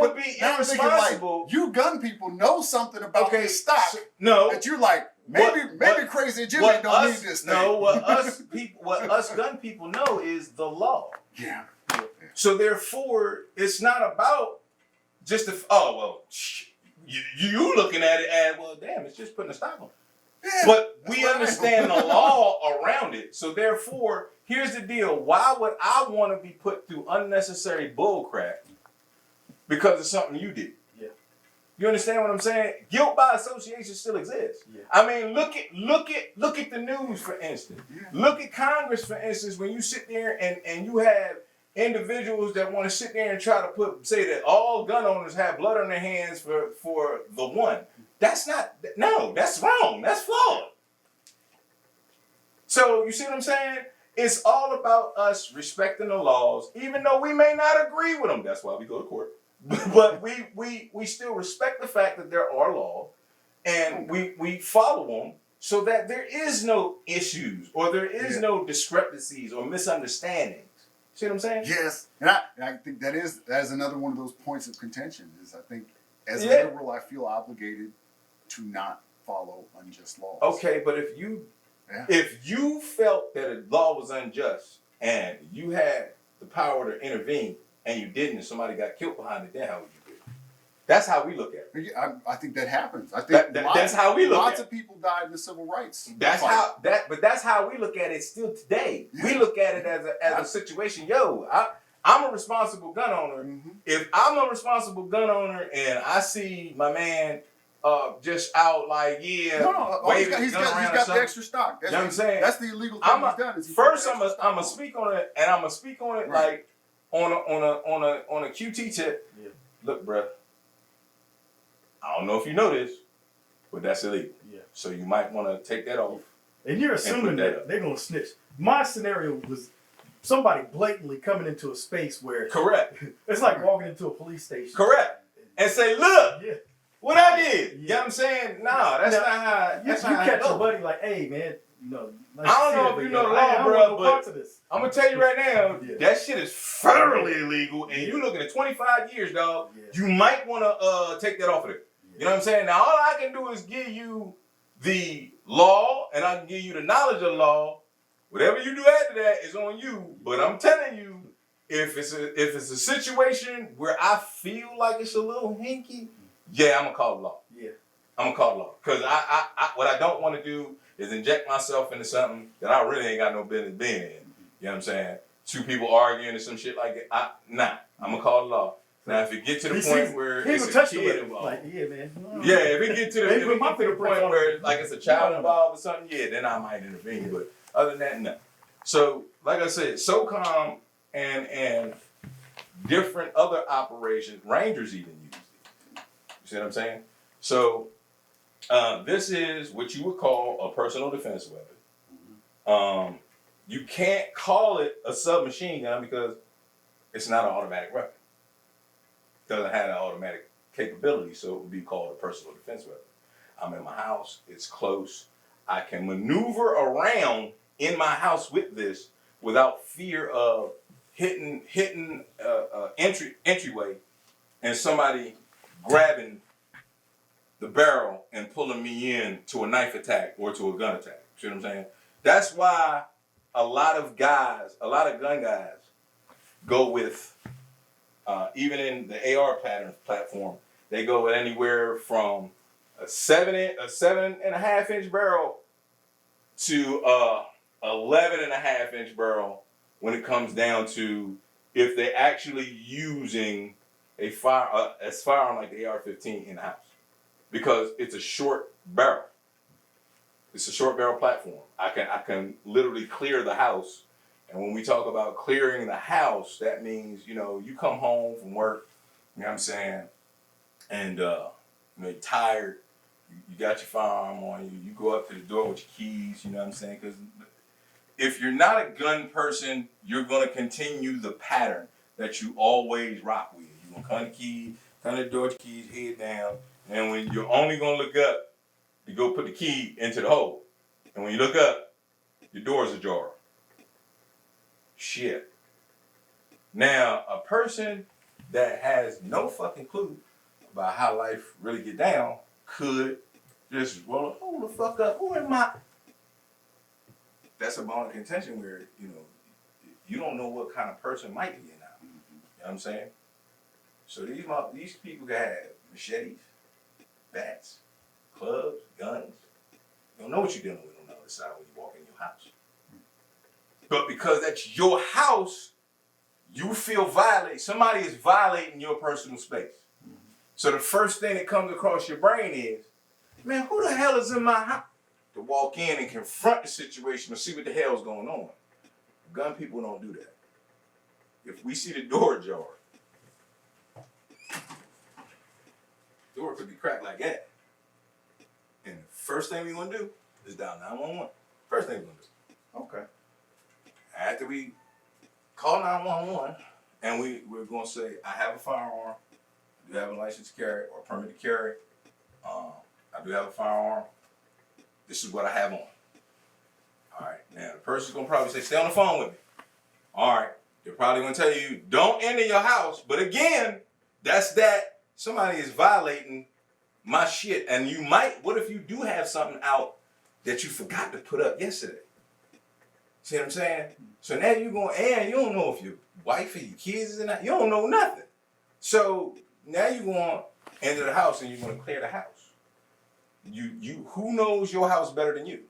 [SPEAKER 1] would be
[SPEAKER 3] now I'm thinking,
[SPEAKER 1] irresponsible.
[SPEAKER 3] Like, you gun people know something about
[SPEAKER 1] Okay,
[SPEAKER 3] this stock
[SPEAKER 1] no.
[SPEAKER 3] that you're like, maybe Crazy Jimmy
[SPEAKER 1] what
[SPEAKER 3] don't
[SPEAKER 1] us,
[SPEAKER 3] need this thing.
[SPEAKER 1] No, what us gun people know is the law.
[SPEAKER 3] Yeah.
[SPEAKER 1] So therefore, it's not about just you looking at it as, well, damn, it's just putting a stop on it.
[SPEAKER 3] Yeah,
[SPEAKER 1] But
[SPEAKER 3] that's
[SPEAKER 1] we
[SPEAKER 3] what I
[SPEAKER 1] understand
[SPEAKER 3] am.
[SPEAKER 1] the law around it. So therefore, here's the deal. Why would I want to be put through unnecessary bull crap because of something you did?
[SPEAKER 2] Yeah.
[SPEAKER 1] You understand what I'm saying? Guilt by association still exists.
[SPEAKER 2] Yeah.
[SPEAKER 1] I mean, look at the news, for instance.
[SPEAKER 3] Yeah.
[SPEAKER 1] Look at Congress, for instance, when you sit there and you have individuals that want to sit there and try to say that all gun owners have blood on their hands for the one. That's wrong. That's flawed. So you see what I'm saying? It's all about us respecting the laws, even though we may not agree with them. That's why we go to court. But we still respect the fact that there are laws, and we follow them so that there is no issues or there is no discrepancies or misunderstandings. See what I'm saying?
[SPEAKER 3] Yes, and I think that is another one of those points of contention. Is I think as a
[SPEAKER 1] Yeah.
[SPEAKER 3] liberal, I feel obligated to not follow unjust laws.
[SPEAKER 1] Okay, but if you felt that a law was unjust and you had the power to intervene and you didn't, and somebody got killed behind it, then how would you do? That's how we look at it.
[SPEAKER 3] I think that happens. I think
[SPEAKER 1] That's how we look
[SPEAKER 3] lots
[SPEAKER 1] at
[SPEAKER 3] of people died in the civil rights.
[SPEAKER 1] That's
[SPEAKER 3] fight.
[SPEAKER 1] but that's how we look at it still today.
[SPEAKER 3] Yeah.
[SPEAKER 1] We look at it as a situation. Yo, I'm a responsible gun owner.
[SPEAKER 3] Mhm.
[SPEAKER 1] If I'm a responsible gun owner and I see my man just out like waving
[SPEAKER 3] he's
[SPEAKER 1] his gun
[SPEAKER 3] got
[SPEAKER 1] around or
[SPEAKER 3] the
[SPEAKER 1] something,
[SPEAKER 3] extra stock. That's
[SPEAKER 1] you know what I'm saying?
[SPEAKER 3] That's the illegal thing he's done. Is he's got
[SPEAKER 1] First,
[SPEAKER 3] the
[SPEAKER 1] I'm
[SPEAKER 3] extra stock
[SPEAKER 1] gonna
[SPEAKER 3] on.
[SPEAKER 1] speak on it, and I'm gonna speak on it
[SPEAKER 3] Right.
[SPEAKER 1] like on a QT tip.
[SPEAKER 2] Yeah.
[SPEAKER 1] Look, bruh, I don't know if you know this, but that's illegal.
[SPEAKER 2] Yeah.
[SPEAKER 1] So you might want to take that off.
[SPEAKER 2] And you're assuming
[SPEAKER 1] that up.
[SPEAKER 2] that they're going to snitch. My scenario was somebody blatantly coming into a space where
[SPEAKER 1] Correct.
[SPEAKER 2] it's like walking into a police station.
[SPEAKER 1] Correct. And say, look,
[SPEAKER 2] Yeah.
[SPEAKER 1] what I did. You know
[SPEAKER 2] Yeah.
[SPEAKER 1] what I'm saying? No, that's
[SPEAKER 2] Now,
[SPEAKER 1] not how.
[SPEAKER 2] You
[SPEAKER 1] That's not how
[SPEAKER 2] catch
[SPEAKER 1] it
[SPEAKER 2] your
[SPEAKER 1] goes.
[SPEAKER 2] buddy like, hey man, nice
[SPEAKER 1] I don't
[SPEAKER 2] to
[SPEAKER 1] know
[SPEAKER 2] see
[SPEAKER 1] if
[SPEAKER 2] but
[SPEAKER 1] you know the
[SPEAKER 2] I
[SPEAKER 1] law,
[SPEAKER 2] don't
[SPEAKER 1] bro,
[SPEAKER 2] wanna go
[SPEAKER 1] but-
[SPEAKER 2] part to this.
[SPEAKER 1] I'm gonna tell you right now,
[SPEAKER 2] Yeah.
[SPEAKER 1] that shit is federally illegal, and you looking at 25 years, dog.
[SPEAKER 2] Yeah.
[SPEAKER 1] You might want to take that off of there. You know what I'm saying? Now, all I can do is give you the law, and I can give you the knowledge of the law. Whatever you do after that is on you. But I'm telling you, if it's a situation where I feel like it's a little hinky, yeah, I'm gonna call the law.
[SPEAKER 2] Yeah.
[SPEAKER 1] I'm gonna call the law. Because I what I don't want to do is inject myself into something that I really ain't got no business being in. You know what I'm saying? Two people arguing or some shit like that. I'm gonna call the law. Now, if it get to the point where it's a kid involved,
[SPEAKER 2] like, yeah, man.
[SPEAKER 1] yeah, if it get to the point where like it's a child involved or something, yeah, then I might intervene. But other than that, no. So, like I said, SOCOM and different other operations, Rangers even use it. You see what I'm saying? So, this is what you would call a personal defense weapon. You can't call it a submachine gun because it's not an automatic weapon. Doesn't have an automatic capability, so it would be called a personal defense weapon. I'm in my house, it's close. I can maneuver around in my house with this without fear of hitting entryway and somebody grabbing the barrel and pulling me in to a knife attack or to a gun attack. See what I'm saying? That's why a lot of gun guys go with even in the AR platform, they go with anywhere from a 7.5 inch barrel to 11.5 inch barrel when it comes down to if they're actually using a firearm like the AR-15 in the house, because it's a short barrel. It's a short barrel platform. I can literally clear the house. And when we talk about clearing the house, that means, you come home from work, you know what I'm saying, and you're tired, you got your firearm on you, you go up to the door with your keys, you know what I'm saying? Because if you're not a gun person, you're going to continue the pattern that you always rock with. You're going to come to the door with your keys, head down, and when you're only going to look up, you go put the key into the hole. And when you look up, your door's ajar. Shit. Now, a person that has no fucking clue about how life really get down could just, well, hold the fuck up. Who am I? That's a bone of contention where, you don't know what kind of person might be in now. You know what I'm saying? So these people can have machetes, bats, clubs, guns. You don't know what you're dealing with on the other side when you walk in your house. But because that's your house, you feel violated. Somebody is violating your personal space. So the first thing that comes across your brain is, man, who the hell is in my house? To walk in and confront the situation and see what the hell's going on. Gun people don't do that. If we see the door ajar, the door could be cracked like that. And the first thing we're going to do is dial 911. First thing we're going to do.
[SPEAKER 2] Okay.
[SPEAKER 1] After we call 911, and we're going to say, I have a firearm, I do have a license to carry or a permit to carry, I do have a firearm, this is what I have on. All right, now the person's going to probably say, stay on the phone with me. All right, they're probably going to tell you, don't enter your house, but again, that's that somebody is violating my shit, and what if you do have something out that you forgot to put up yesterday? See what I'm saying? So now you're going, and you don't know if your wife or your kids is in that. You don't know nothing. So now you're going into the house and you're going to clear the house. Who knows your house better than you?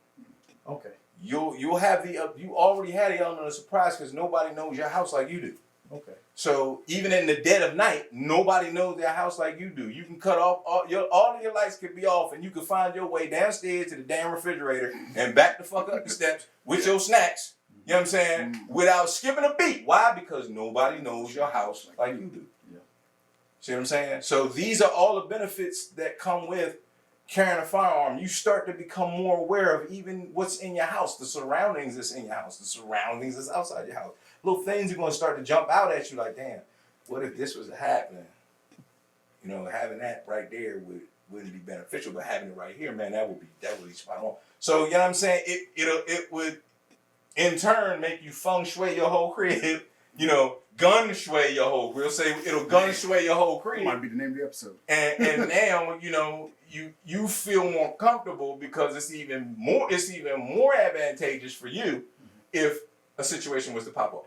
[SPEAKER 2] Okay.
[SPEAKER 1] You'll have you already had the element of surprise because nobody knows your house like you do.
[SPEAKER 2] Okay.
[SPEAKER 1] So even in the dead of night, nobody knows their house like you do. You can cut off all of your lights could be off, and you can find your way downstairs to the damn refrigerator and back the fuck up the steps with your snacks. You know what I'm saying? Without skipping a beat. Why? Because nobody knows your house like you do.
[SPEAKER 2] Yeah.
[SPEAKER 1] See what I'm saying? So these are all the benefits that come with carrying a firearm. You start to become more aware of even what's in your house, the surroundings that's in your house, the surroundings that's outside your house. Little things are going to start to jump out at you like, damn, what if this was happening? Having that right there wouldn't be beneficial, but having it right here, man, that would be spot on. So, you know what I'm saying? It would in turn make you feng shui your whole crib, gun sway your whole. We'll say it'll gun sway your whole
[SPEAKER 3] That
[SPEAKER 1] creed.
[SPEAKER 3] might be the name of the episode.
[SPEAKER 1] And now you feel more comfortable because it's even more advantageous for you if a situation was to pop up.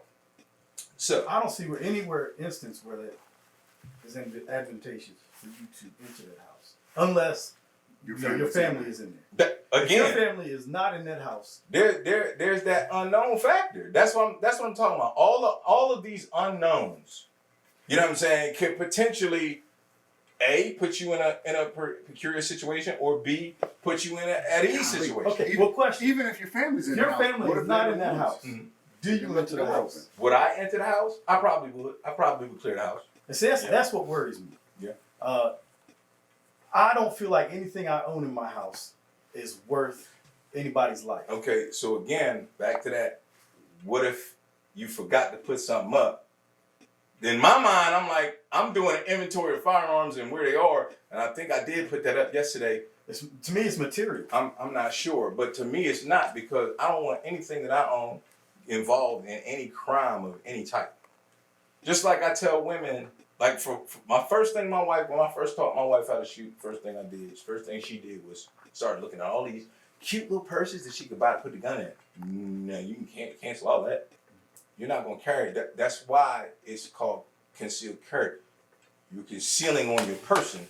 [SPEAKER 1] So
[SPEAKER 2] I don't see anywhere instance where that is advantageous for you to enter that house, unless your family is in there. If your family is not in that house,
[SPEAKER 1] there's that unknown factor. That's what I'm talking about. All of these unknowns, you know what I'm saying, can potentially A, put you in a precarious situation, or B, put you in an at ease situation.
[SPEAKER 2] Okay, well, question.
[SPEAKER 3] Even if your family's in
[SPEAKER 2] your
[SPEAKER 3] the house,
[SPEAKER 2] family is not in that house, do you enter the house?
[SPEAKER 1] Would I enter the house? I probably would. I probably would clear the house.
[SPEAKER 2] And see, that's what worries me.
[SPEAKER 1] Yeah.
[SPEAKER 2] I don't feel like anything I own in my house is worth anybody's life.
[SPEAKER 1] Okay, so again, back to that. What if you forgot to put something up? In my mind, I'm like, I'm doing an inventory of firearms and where they are, and I think I did put that up yesterday.
[SPEAKER 2] To me, it's material.
[SPEAKER 1] I'm not sure, but to me, it's not, because I don't want anything that I own involved in any crime of any type. Just like I tell women, like for my first thing, when I first taught my wife how to shoot, first thing she did was start looking at all these cute little purses that she could buy to put the gun in. No, you can cancel all that. You're not going to carry it. That's why it's called concealed carry. You're concealing on your person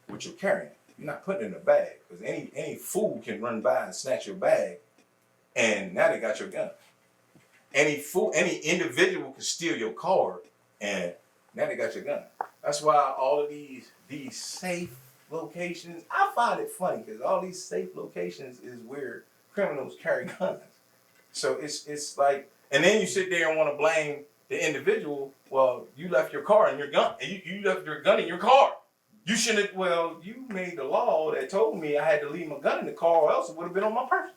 [SPEAKER 1] what you're carrying. You're not putting it in a bag, because any fool can run by and snatch your bag, and now they got your gun. Any individual can steal your car, and now they got your gun. That's why all of these safe locations, I find it funny, because all these safe locations is where criminals carry guns. So it's like, and then you sit there and want to blame the individual. Well, you left your car and your gun, and you left your gun in your car. You shouldn't. Well, you made the law that told me I had to leave my gun in the car, or else it would have been on my person.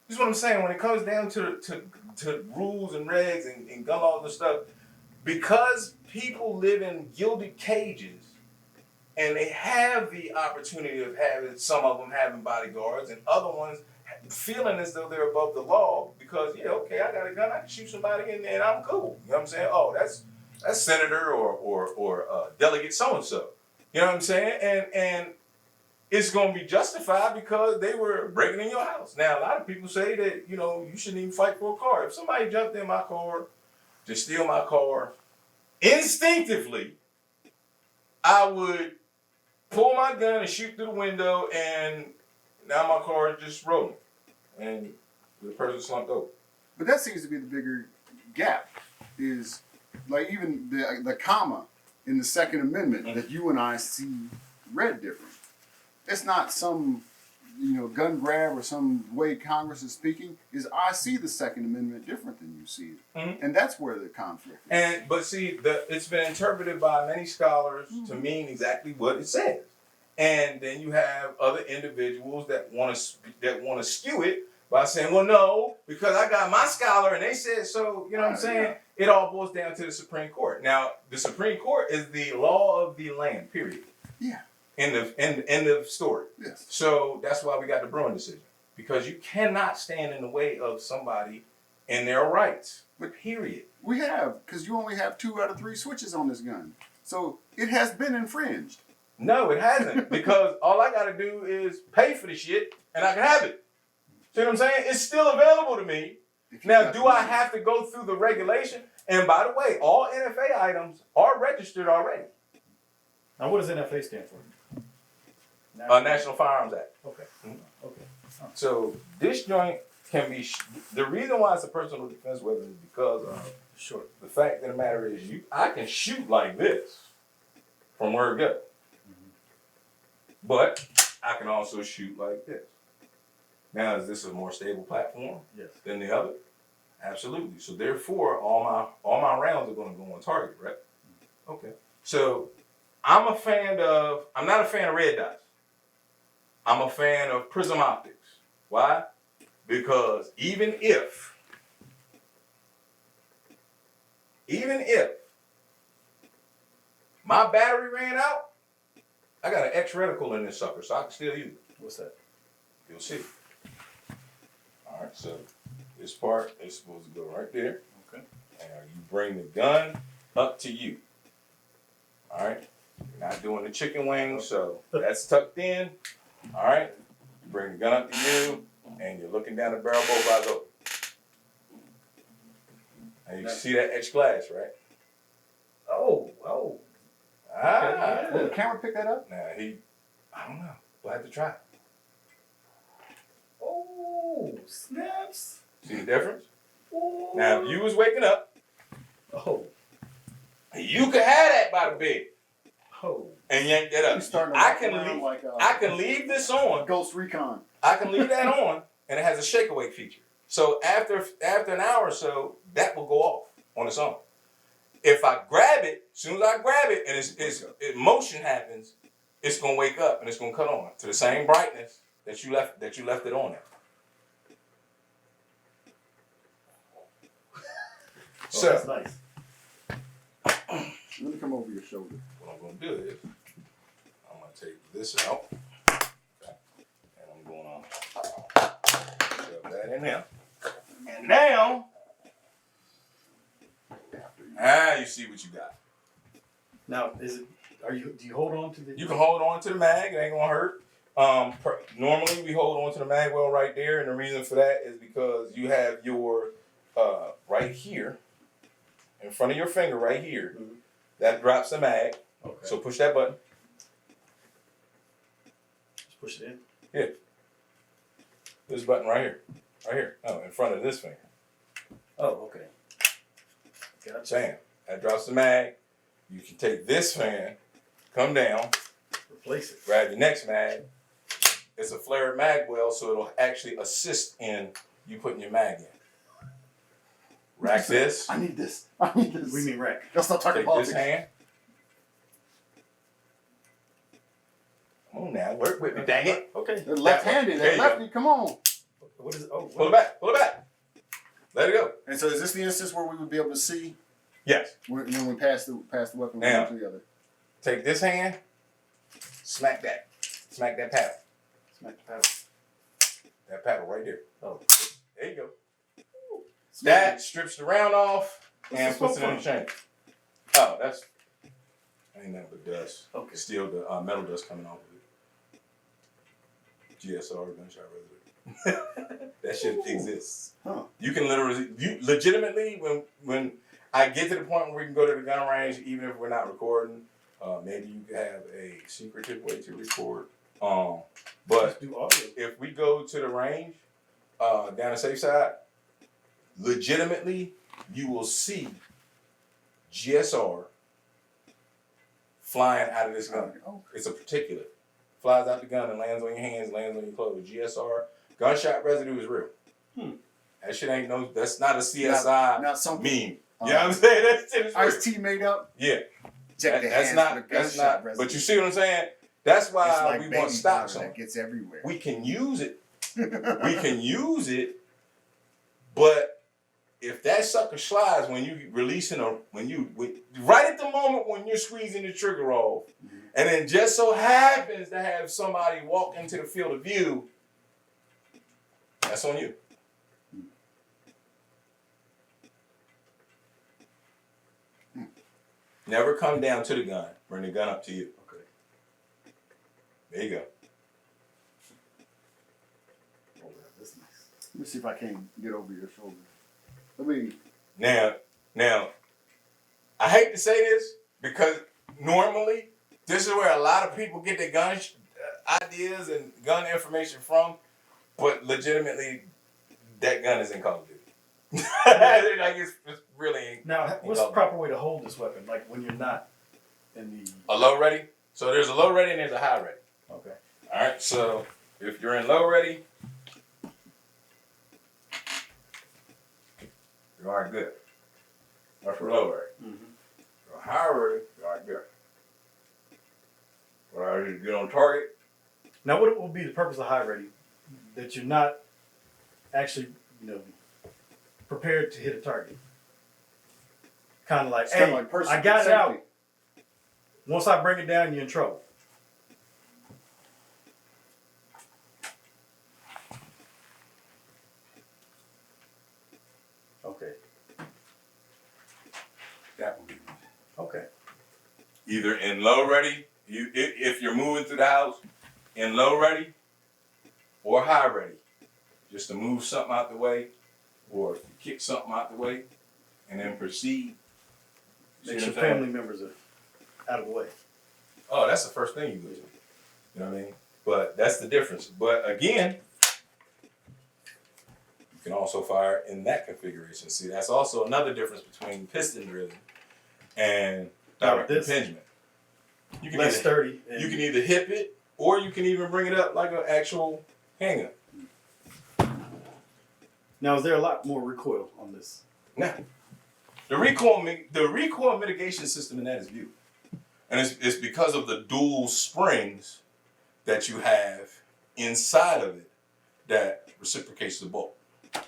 [SPEAKER 1] This is what I'm saying. When it comes down to rules and regs and gun laws and stuff, because people live in gilded cages, and they have the opportunity of some of them having bodyguards, and other ones feeling as though they're above the law because, okay, I got a gun, I can shoot somebody and I'm cool. You know what I'm saying? Oh, that's Senator or Delegate so-and-so. You know what I'm saying? And it's going to be justified because they were breaking in your house. Now, a lot of people say that, you shouldn't even fight for a car. If somebody jumped in my car to steal my car, instinctively, I would pull my gun and shoot through the window, and now my car is just rolling. And the person slumped over.
[SPEAKER 3] But that seems to be the bigger gap, is like even the comma in the Second Amendment that you and I see read different. It's not some gun grab or some way Congress is speaking. Is I see the Second Amendment different than you see it, and that's where the conflict is.
[SPEAKER 1] But see, it's been interpreted by many scholars to mean exactly what it says. And then you have other individuals that want to skew it by saying, well, no, because I got my scholar and they said so. You know what I'm saying? Yeah. It all boils down to the Supreme Court. Now, the Supreme Court is the law of the land, period.
[SPEAKER 3] Yeah.
[SPEAKER 1] End of story.
[SPEAKER 3] Yes.
[SPEAKER 1] So that's why we got the Bruin decision. Because you cannot stand in the way of somebody and their rights. But period.
[SPEAKER 3] We have, because you only have 2 out of 3 switches on this gun. So it has been infringed.
[SPEAKER 1] No, it hasn't, because all I got to do is pay for the shit and I can have it. See what I'm saying? It's still available to me. Now, do I have to go through the regulation? And by the way, all NFA items are registered already.
[SPEAKER 2] Now, what does NFA stand for?
[SPEAKER 1] National Firearms Act.
[SPEAKER 2] Okay. Mm-hmm. Okay.
[SPEAKER 1] So this joint can be, the reason why it's a personal defense weapon is because the fact of the matter is I can shoot like this from where it goes. But I can also shoot like this. Now, is this a more stable platform than the other? Absolutely. So therefore, all my rounds are going to go on target, right? Okay. So I'm not a fan of red dots. I'm a fan of prism optics. Why? Because even if my battery ran out, I got an X reticle in this sucker, so I can still use it.
[SPEAKER 2] What's that?
[SPEAKER 1] You'll see. All right, so this part is supposed to go right there.
[SPEAKER 2] Okay.
[SPEAKER 1] Now you bring the gun up to you. All right. You're not doing the chicken wing, so that's tucked in. All right. You bring the gun up to you, and you're looking down the barrel, both eyes open. And you see that etched glass, right?
[SPEAKER 2] Oh.
[SPEAKER 1] Ah.
[SPEAKER 3] Will the camera pick that up?
[SPEAKER 1] Now I don't know. We'll have to try.
[SPEAKER 2] Oh, snaps.
[SPEAKER 1] See the difference?
[SPEAKER 2] Oh.
[SPEAKER 1] Now, if you was waking up,
[SPEAKER 2] Oh.
[SPEAKER 1] you could have that by the bed
[SPEAKER 2] Oh.
[SPEAKER 1] and yank that up.
[SPEAKER 3] He's starting to
[SPEAKER 1] I
[SPEAKER 3] walk
[SPEAKER 1] can
[SPEAKER 3] around
[SPEAKER 1] leave.
[SPEAKER 3] like
[SPEAKER 1] I can leave this on.
[SPEAKER 3] Ghost Recon.
[SPEAKER 1] I can leave that on, and it has a shake awake feature. So after an hour or so, that will go off on its own. If I grab it, as soon as I grab it, and motion happens, it's gonna wake up and it's gonna cut on to the same brightness that you left it on at. So
[SPEAKER 2] That's nice.
[SPEAKER 3] Let me come over your shoulder.
[SPEAKER 1] what I'm gonna do is I'm gonna take this out, okay, and I'm gonna shove that in there. And now, you see what you got.
[SPEAKER 2] Now, do you hold on to the?
[SPEAKER 1] You can hold on to the mag; it ain't gonna hurt. Normally we hold on to the mag well right there, and the reason for that is because you have your right here, in front of your finger, right here.
[SPEAKER 2] Mm-hmm.
[SPEAKER 1] That drops the mag.
[SPEAKER 2] Okay.
[SPEAKER 1] So push that button.
[SPEAKER 2] Just push it in.
[SPEAKER 1] Yeah. This button right here. Right here. Oh, in front of this finger.
[SPEAKER 2] Oh, okay. Gotcha.
[SPEAKER 1] Bam. That drops the mag. You can take this fan, come down,
[SPEAKER 2] Replace it.
[SPEAKER 1] grab your next mag. It's a flared mag well, so it'll actually assist in you putting your mag in. Rack this.
[SPEAKER 3] I need this. I need this.
[SPEAKER 2] We mean rack.
[SPEAKER 3] Y'all stop talking
[SPEAKER 1] Take
[SPEAKER 3] politics.
[SPEAKER 1] this hand. Come on now, work with me, dang it.
[SPEAKER 2] Okay.
[SPEAKER 3] They're left-handed.
[SPEAKER 1] There
[SPEAKER 3] They're
[SPEAKER 1] you
[SPEAKER 3] lefty. Come on.
[SPEAKER 2] What is it? Oh,
[SPEAKER 1] Pull it back, pull it back. Let it go.
[SPEAKER 3] And so, is this the instance where we would be able to see
[SPEAKER 1] Yes.
[SPEAKER 3] when we pass the weapon from
[SPEAKER 1] Now.
[SPEAKER 3] one to the other?
[SPEAKER 1] Take this hand, smack that. Smack that paddle.
[SPEAKER 2] Smack the paddle.
[SPEAKER 1] That paddle right there.
[SPEAKER 2] Oh.
[SPEAKER 1] There you go.
[SPEAKER 3] Smack
[SPEAKER 1] That strips the round off and
[SPEAKER 2] What's
[SPEAKER 1] puts
[SPEAKER 2] this
[SPEAKER 1] it in the
[SPEAKER 2] for?
[SPEAKER 1] chain. Oh, that's ain't nothing but dust.
[SPEAKER 2] Okay.
[SPEAKER 1] Still the metal dust coming off of it. GSR gunshot residue. That shit exists.
[SPEAKER 3] Huh.
[SPEAKER 1] You can legitimately when I get to the point where we can go to the gun range, even if we're not recording, maybe you could have a secretive way to record. But
[SPEAKER 2] Just do audio.
[SPEAKER 1] if we go to the range, down the safe side, legitimately, you will see GSR flying out of this gun.
[SPEAKER 3] Oh.
[SPEAKER 1] It's a particulate. Flies out the gun and lands on your hands, lands on your clothes. GSR, gunshot residue is real. That shit ain't that's not a CSI
[SPEAKER 3] Not something.
[SPEAKER 1] meme. You know what I'm saying? That shit is real.
[SPEAKER 3] Ice-T made up.
[SPEAKER 1] Yeah.
[SPEAKER 3] Check the
[SPEAKER 1] That's
[SPEAKER 3] hands
[SPEAKER 1] not,
[SPEAKER 3] for the
[SPEAKER 1] that's
[SPEAKER 3] gunshot
[SPEAKER 1] not,
[SPEAKER 3] residue.
[SPEAKER 1] but you see what I'm saying? That's why
[SPEAKER 3] It's like
[SPEAKER 1] we
[SPEAKER 3] baby
[SPEAKER 1] want stocks
[SPEAKER 3] powder
[SPEAKER 1] on.
[SPEAKER 3] that gets everywhere.
[SPEAKER 1] We can use it. We can use it, but if that sucker slides when you releasing right at the moment when you're squeezing the trigger off, and then just so happens to have somebody walk into the field of view, that's on you. Never come down to the gun. Bring the gun up to you.
[SPEAKER 2] Okay.
[SPEAKER 1] There you go.
[SPEAKER 2] Oh, that's nice.
[SPEAKER 3] Let me see if I can get over your shoulder. Let me.
[SPEAKER 1] Now, I hate to say this because normally this is where a lot of people get their gun ideas and gun information from, but legitimately, that gun is in Call of Duty. Like it's really ain't.
[SPEAKER 2] Now, what's the proper way to hold this weapon? Like when you're not in the.
[SPEAKER 1] A low ready? So there's a low ready and there's a high ready.
[SPEAKER 2] Okay.
[SPEAKER 1] All right, so if you're in low ready, you are good. That's for low ready. For high ready, you are good. Well, are you get on target?
[SPEAKER 2] Now, what will be the purpose of high ready? That you're not actually, prepared to hit a target. Kind of like,
[SPEAKER 3] It's
[SPEAKER 2] hey,
[SPEAKER 3] kinda like personal
[SPEAKER 2] I got it
[SPEAKER 3] safety.
[SPEAKER 2] out. Once I bring it down, you're in trouble. Okay.
[SPEAKER 1] either in low ready, if you're moving through the house, in low ready or high ready, just to move something out the way or kick something out the way and then proceed.
[SPEAKER 2] Make sure family members are out of the way.
[SPEAKER 1] Oh, that's the first thing you do. You know what I mean? But that's the difference. But again, you can also fire in that configuration. See, that's also another difference between piston drilling and direct impingement. You can
[SPEAKER 2] less sturdy.
[SPEAKER 1] You can either hip it or you can even bring it up like an actual handgun.
[SPEAKER 2] Now, is there a lot more recoil on this?
[SPEAKER 1] Now, the recoil mitigation system in that is beautiful. And it's because of the dual springs that you have inside of it that reciprocates the bolt.
[SPEAKER 2] You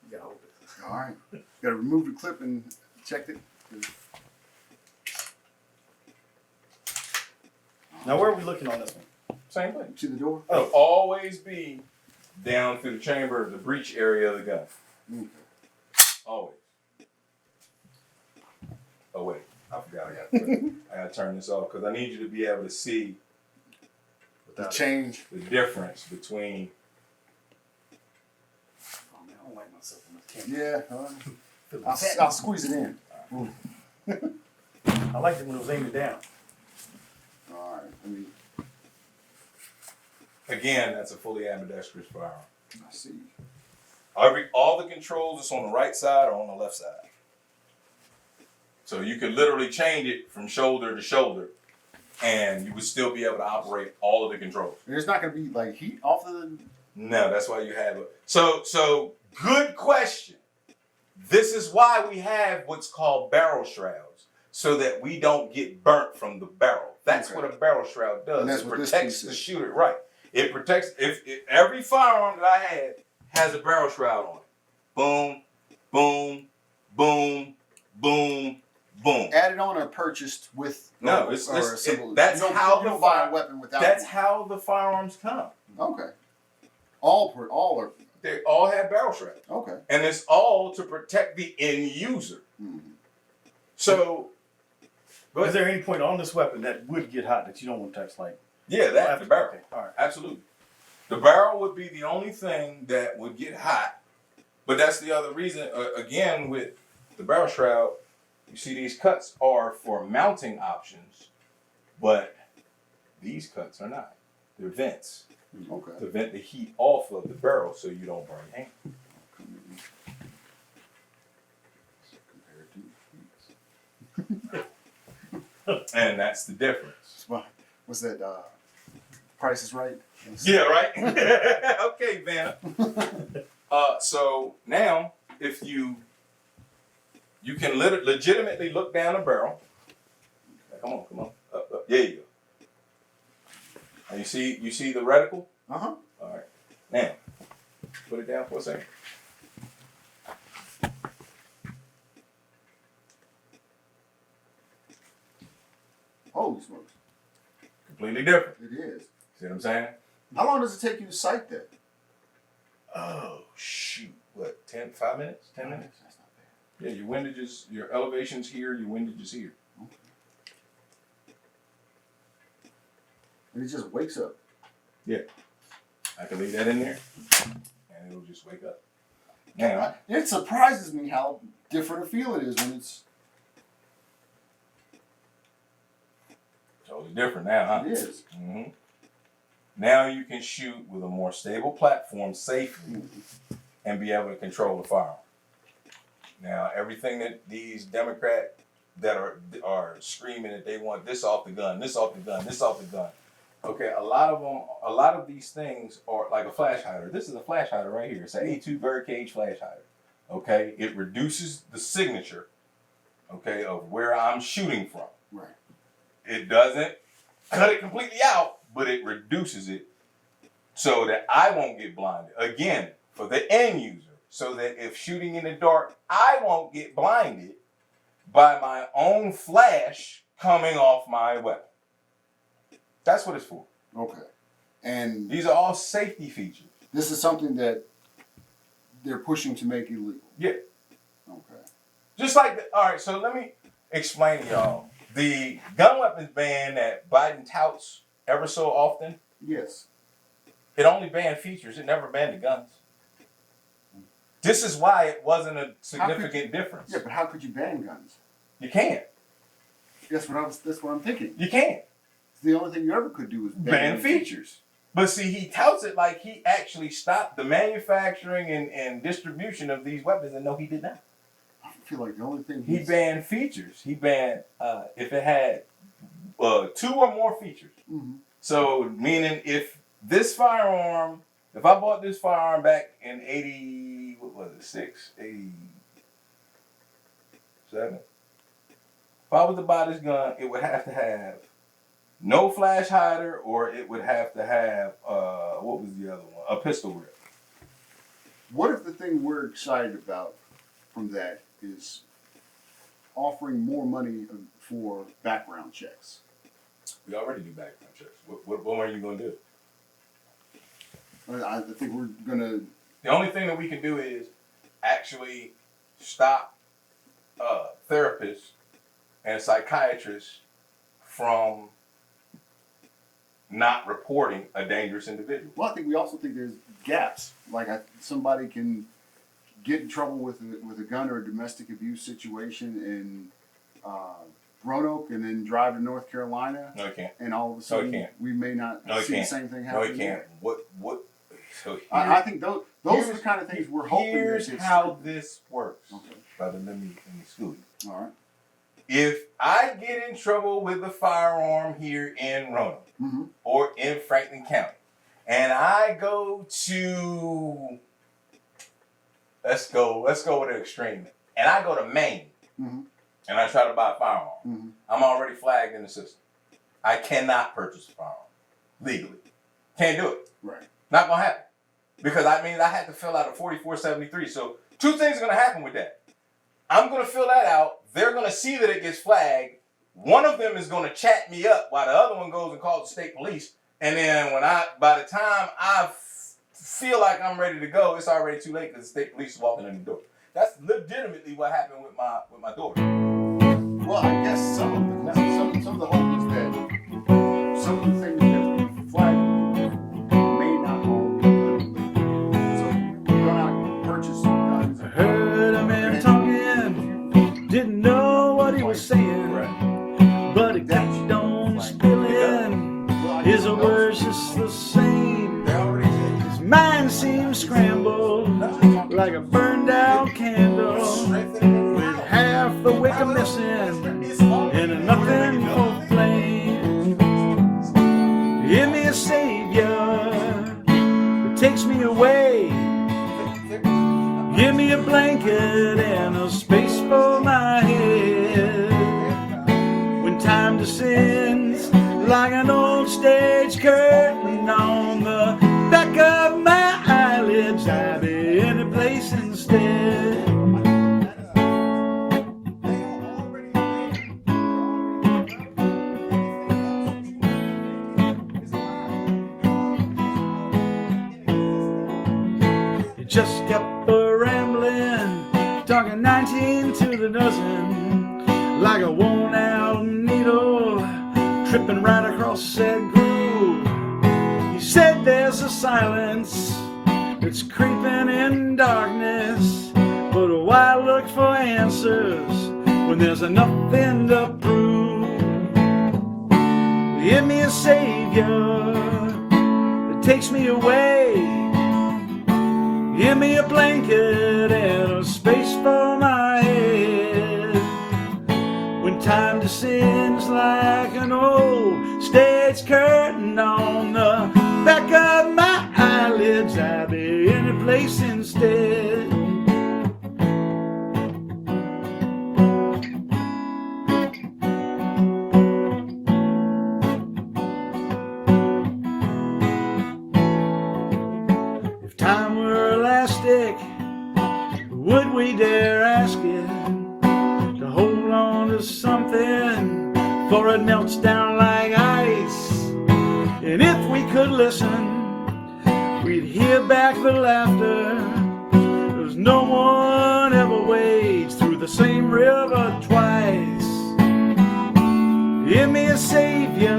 [SPEAKER 2] gotta hold it.
[SPEAKER 3] All right. You gotta remove the clip and check it.
[SPEAKER 2] Now, where are we looking on this one?
[SPEAKER 1] Same thing.
[SPEAKER 3] To the door?
[SPEAKER 1] It'll always be down through the chamber, the breech area of the gun.
[SPEAKER 3] Okay.
[SPEAKER 1] Always. Oh wait, I forgot I gotta turn this off because I need you to be able to see
[SPEAKER 3] The change.
[SPEAKER 1] the difference between.
[SPEAKER 2] Oh man, I don't like myself on this camera.
[SPEAKER 3] Yeah. I'll squeeze it in.
[SPEAKER 2] I liked it when it was aiming down.
[SPEAKER 3] All right. Let me.
[SPEAKER 1] Again, that's a fully ambidextrous firearm.
[SPEAKER 3] I see.
[SPEAKER 1] All the controls is on the right side or on the left side. So you could literally change it from shoulder to shoulder, and you would still be able to operate all of the controls.
[SPEAKER 3] There's not gonna be like heat off of the.
[SPEAKER 1] No, that's why you have it. So good question. This is why we have what's called barrel shrouds, so that we don't get burnt from the barrel. That's what a barrel shroud does.
[SPEAKER 3] And that's
[SPEAKER 1] It
[SPEAKER 3] what this
[SPEAKER 1] protects
[SPEAKER 3] piece
[SPEAKER 1] the
[SPEAKER 3] is.
[SPEAKER 1] shooter. Right. It protects. If every firearm that I had has a barrel shroud on it. Boom, boom, boom, boom, boom.
[SPEAKER 3] Added on or purchased with.
[SPEAKER 1] No,
[SPEAKER 3] or
[SPEAKER 1] it's
[SPEAKER 3] a symbol.
[SPEAKER 1] that's
[SPEAKER 3] you don't,
[SPEAKER 1] how
[SPEAKER 3] you
[SPEAKER 1] the
[SPEAKER 3] don't buy
[SPEAKER 1] fire.
[SPEAKER 3] a weapon without.
[SPEAKER 1] That's
[SPEAKER 3] one.
[SPEAKER 1] how the firearms come.
[SPEAKER 3] Okay. All are.
[SPEAKER 1] They all have barrel shrouds,
[SPEAKER 3] Okay.
[SPEAKER 1] and it's all to protect the end user.
[SPEAKER 3] Mm-hmm.
[SPEAKER 1] So, go
[SPEAKER 2] Is
[SPEAKER 1] ahead.
[SPEAKER 2] there any point on this weapon that would get hot that you don't want to touch? Like,
[SPEAKER 1] Yeah, that the barrel.
[SPEAKER 2] Okay, all right.
[SPEAKER 1] Absolutely. The barrel would be the only thing that would get hot. But that's the other reason, again, with the barrel shroud, you see these cuts are for mounting options, but these cuts are not. They're vents
[SPEAKER 3] Okay.
[SPEAKER 1] to vent the heat off of the barrel so you don't burn your hand. And that's the difference.
[SPEAKER 3] What's that? Price is Right.
[SPEAKER 1] Yeah, right? Okay, Vanna. So now, if you can legitimately look down a barrel. Come on. Up. There you go. And you see the reticle?
[SPEAKER 3] Uh-huh.
[SPEAKER 1] All right. Now, put it down for a second.
[SPEAKER 3] Holy smokes.
[SPEAKER 1] Completely different.
[SPEAKER 3] It is.
[SPEAKER 1] See what I'm saying?
[SPEAKER 3] How long does it take you to sight that?
[SPEAKER 1] Oh, shoot. What, 5 minutes? 10 minutes?
[SPEAKER 3] That's not bad.
[SPEAKER 1] Yeah, your windages, your elevation's here, your windage is here.
[SPEAKER 3] Okay. And it just wakes up.
[SPEAKER 1] Yeah. I can leave that in there, and it'll just wake up. Now,
[SPEAKER 3] It surprises me how different a feel it is when it's.
[SPEAKER 1] totally different now, huh?
[SPEAKER 3] It is.
[SPEAKER 1] Mm-hmm. Now you can shoot with a more stable platform safely and be able to control the firearm. Now, everything that these Democrats that are screaming that they want this off the gun, this off the gun, this off the gun. Okay, a lot of these things are like a flash hider. This is a flash hider right here. It's an A2 bird cage flash hider. Okay, it reduces the signature, okay, of where I'm shooting from.
[SPEAKER 3] Right.
[SPEAKER 1] It doesn't cut it completely out, but it reduces it so that I won't get blinded. Again, for the end user, so that if shooting in the dark, I won't get blinded by my own flash coming off my weapon. That's what it's for.
[SPEAKER 3] Okay. And
[SPEAKER 1] These are all safety features.
[SPEAKER 3] this is something that they're pushing to make illegal.
[SPEAKER 1] Yeah.
[SPEAKER 3] Okay.
[SPEAKER 1] Just like, all right, so let me explain to y'all. The gun weapons ban that Biden touts ever so often,
[SPEAKER 3] Yes.
[SPEAKER 1] it only banned features. It never banned the guns. This is why it wasn't a significant difference.
[SPEAKER 3] Yeah, but how could you ban guns?
[SPEAKER 1] You can't.
[SPEAKER 3] That's what I'm thinking.
[SPEAKER 1] You can't.
[SPEAKER 3] The only thing you ever could do was
[SPEAKER 1] Ban features. But see, he touts it like he actually stopped the manufacturing and distribution of these weapons, and no, he did not.
[SPEAKER 3] I feel like the only thing
[SPEAKER 1] He banned features. He banned if it had 2 or more features.
[SPEAKER 3] Mm-hmm. So
[SPEAKER 1] meaning if this firearm, if I bought this firearm back in 80, what was it, 87? If I was to buy this gun, it would have to have no flash hider, or it would have to have, what was the other one? A pistol grip.
[SPEAKER 3] What if the thing we're excited about from that is offering more money for background checks?
[SPEAKER 1] We already do background checks. What are you going to do?
[SPEAKER 3] I think we're going to...
[SPEAKER 1] The only thing that we can do is actually stop therapists and psychiatrists from not reporting a dangerous individual.
[SPEAKER 3] Well, I think we also think there's gaps. Like somebody can get in trouble with a gun or a domestic abuse situation in Roanoke and then drive to North Carolina.
[SPEAKER 1] No, he can't.
[SPEAKER 3] And all of a sudden,
[SPEAKER 1] No, he can't.
[SPEAKER 3] we may not see the same thing happen.
[SPEAKER 1] No, he can't. What? So
[SPEAKER 3] I think those are the kind of things we're hoping.
[SPEAKER 1] Here's how this works.
[SPEAKER 3] Okay.
[SPEAKER 1] Brother, let me school you.
[SPEAKER 3] All right.
[SPEAKER 1] If I get in trouble with a firearm here in Roanoke
[SPEAKER 3] Mm-hmm.
[SPEAKER 1] or in Franklin County, and I go to let's go with an extreme, and I go to Maine,
[SPEAKER 3] Mm-hmm.
[SPEAKER 1] and I try to buy a firearm,
[SPEAKER 3] Mm-hmm.
[SPEAKER 1] I'm already flagged in the system. I cannot purchase a firearm legally. Can't do it.
[SPEAKER 3] Right.
[SPEAKER 1] Not gonna happen. Because I had to fill out a 4473. So 2 things are gonna happen with that. I'm gonna fill that out. They're gonna see that it gets flagged. One of them is gonna chat me up while the other one goes and calls the state police. And then by the time I feel like I'm ready to go, it's already too late because the state police is walking in the door. That's legitimately what happened with my daughter.
[SPEAKER 3] Well, I guess some of the hope is that some of the things that we flag may not all be done. So you go out and purchase some guns.
[SPEAKER 2] I heard a man talking, didn't know what he was saying, but it kept on spilling. His words just the same. His mind seemed scrambled like a burned out candle, with half the wick missing and nothing for flame. Give me a savior that takes me away. Give me a blanket and a space for my head. When time descends like an old stage curtain on the back of my eyelids, I'll be in a place instead. You just kept a rambling, talking 19 to the dozen, like a worn out needle, tripping right across that groove. You said there's a silence that's creeping in darkness, but why look for answers when there's nothing to prove? Give me a savior that takes me away. Give me a blanket and a space for my head. When time descends like an old stage curtain on the back of my eyelids, I'll be in a place instead. If time were elastic, would we dare ask it to hold on to something before it melts down like ice? And if we could listen, we'd hear back the laughter, 'cause no one ever wades through
[SPEAKER 4] the same river twice. Give me a savior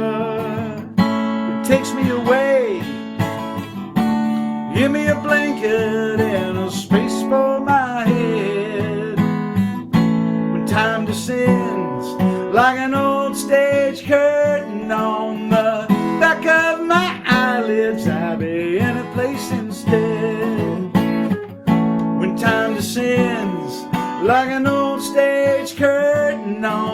[SPEAKER 4] who takes me away. Give me a blanket and a space for my head. When time descends like an old stage curtain on the back of my eyelids, I'll be in a place instead. When time descends like an old stage curtain on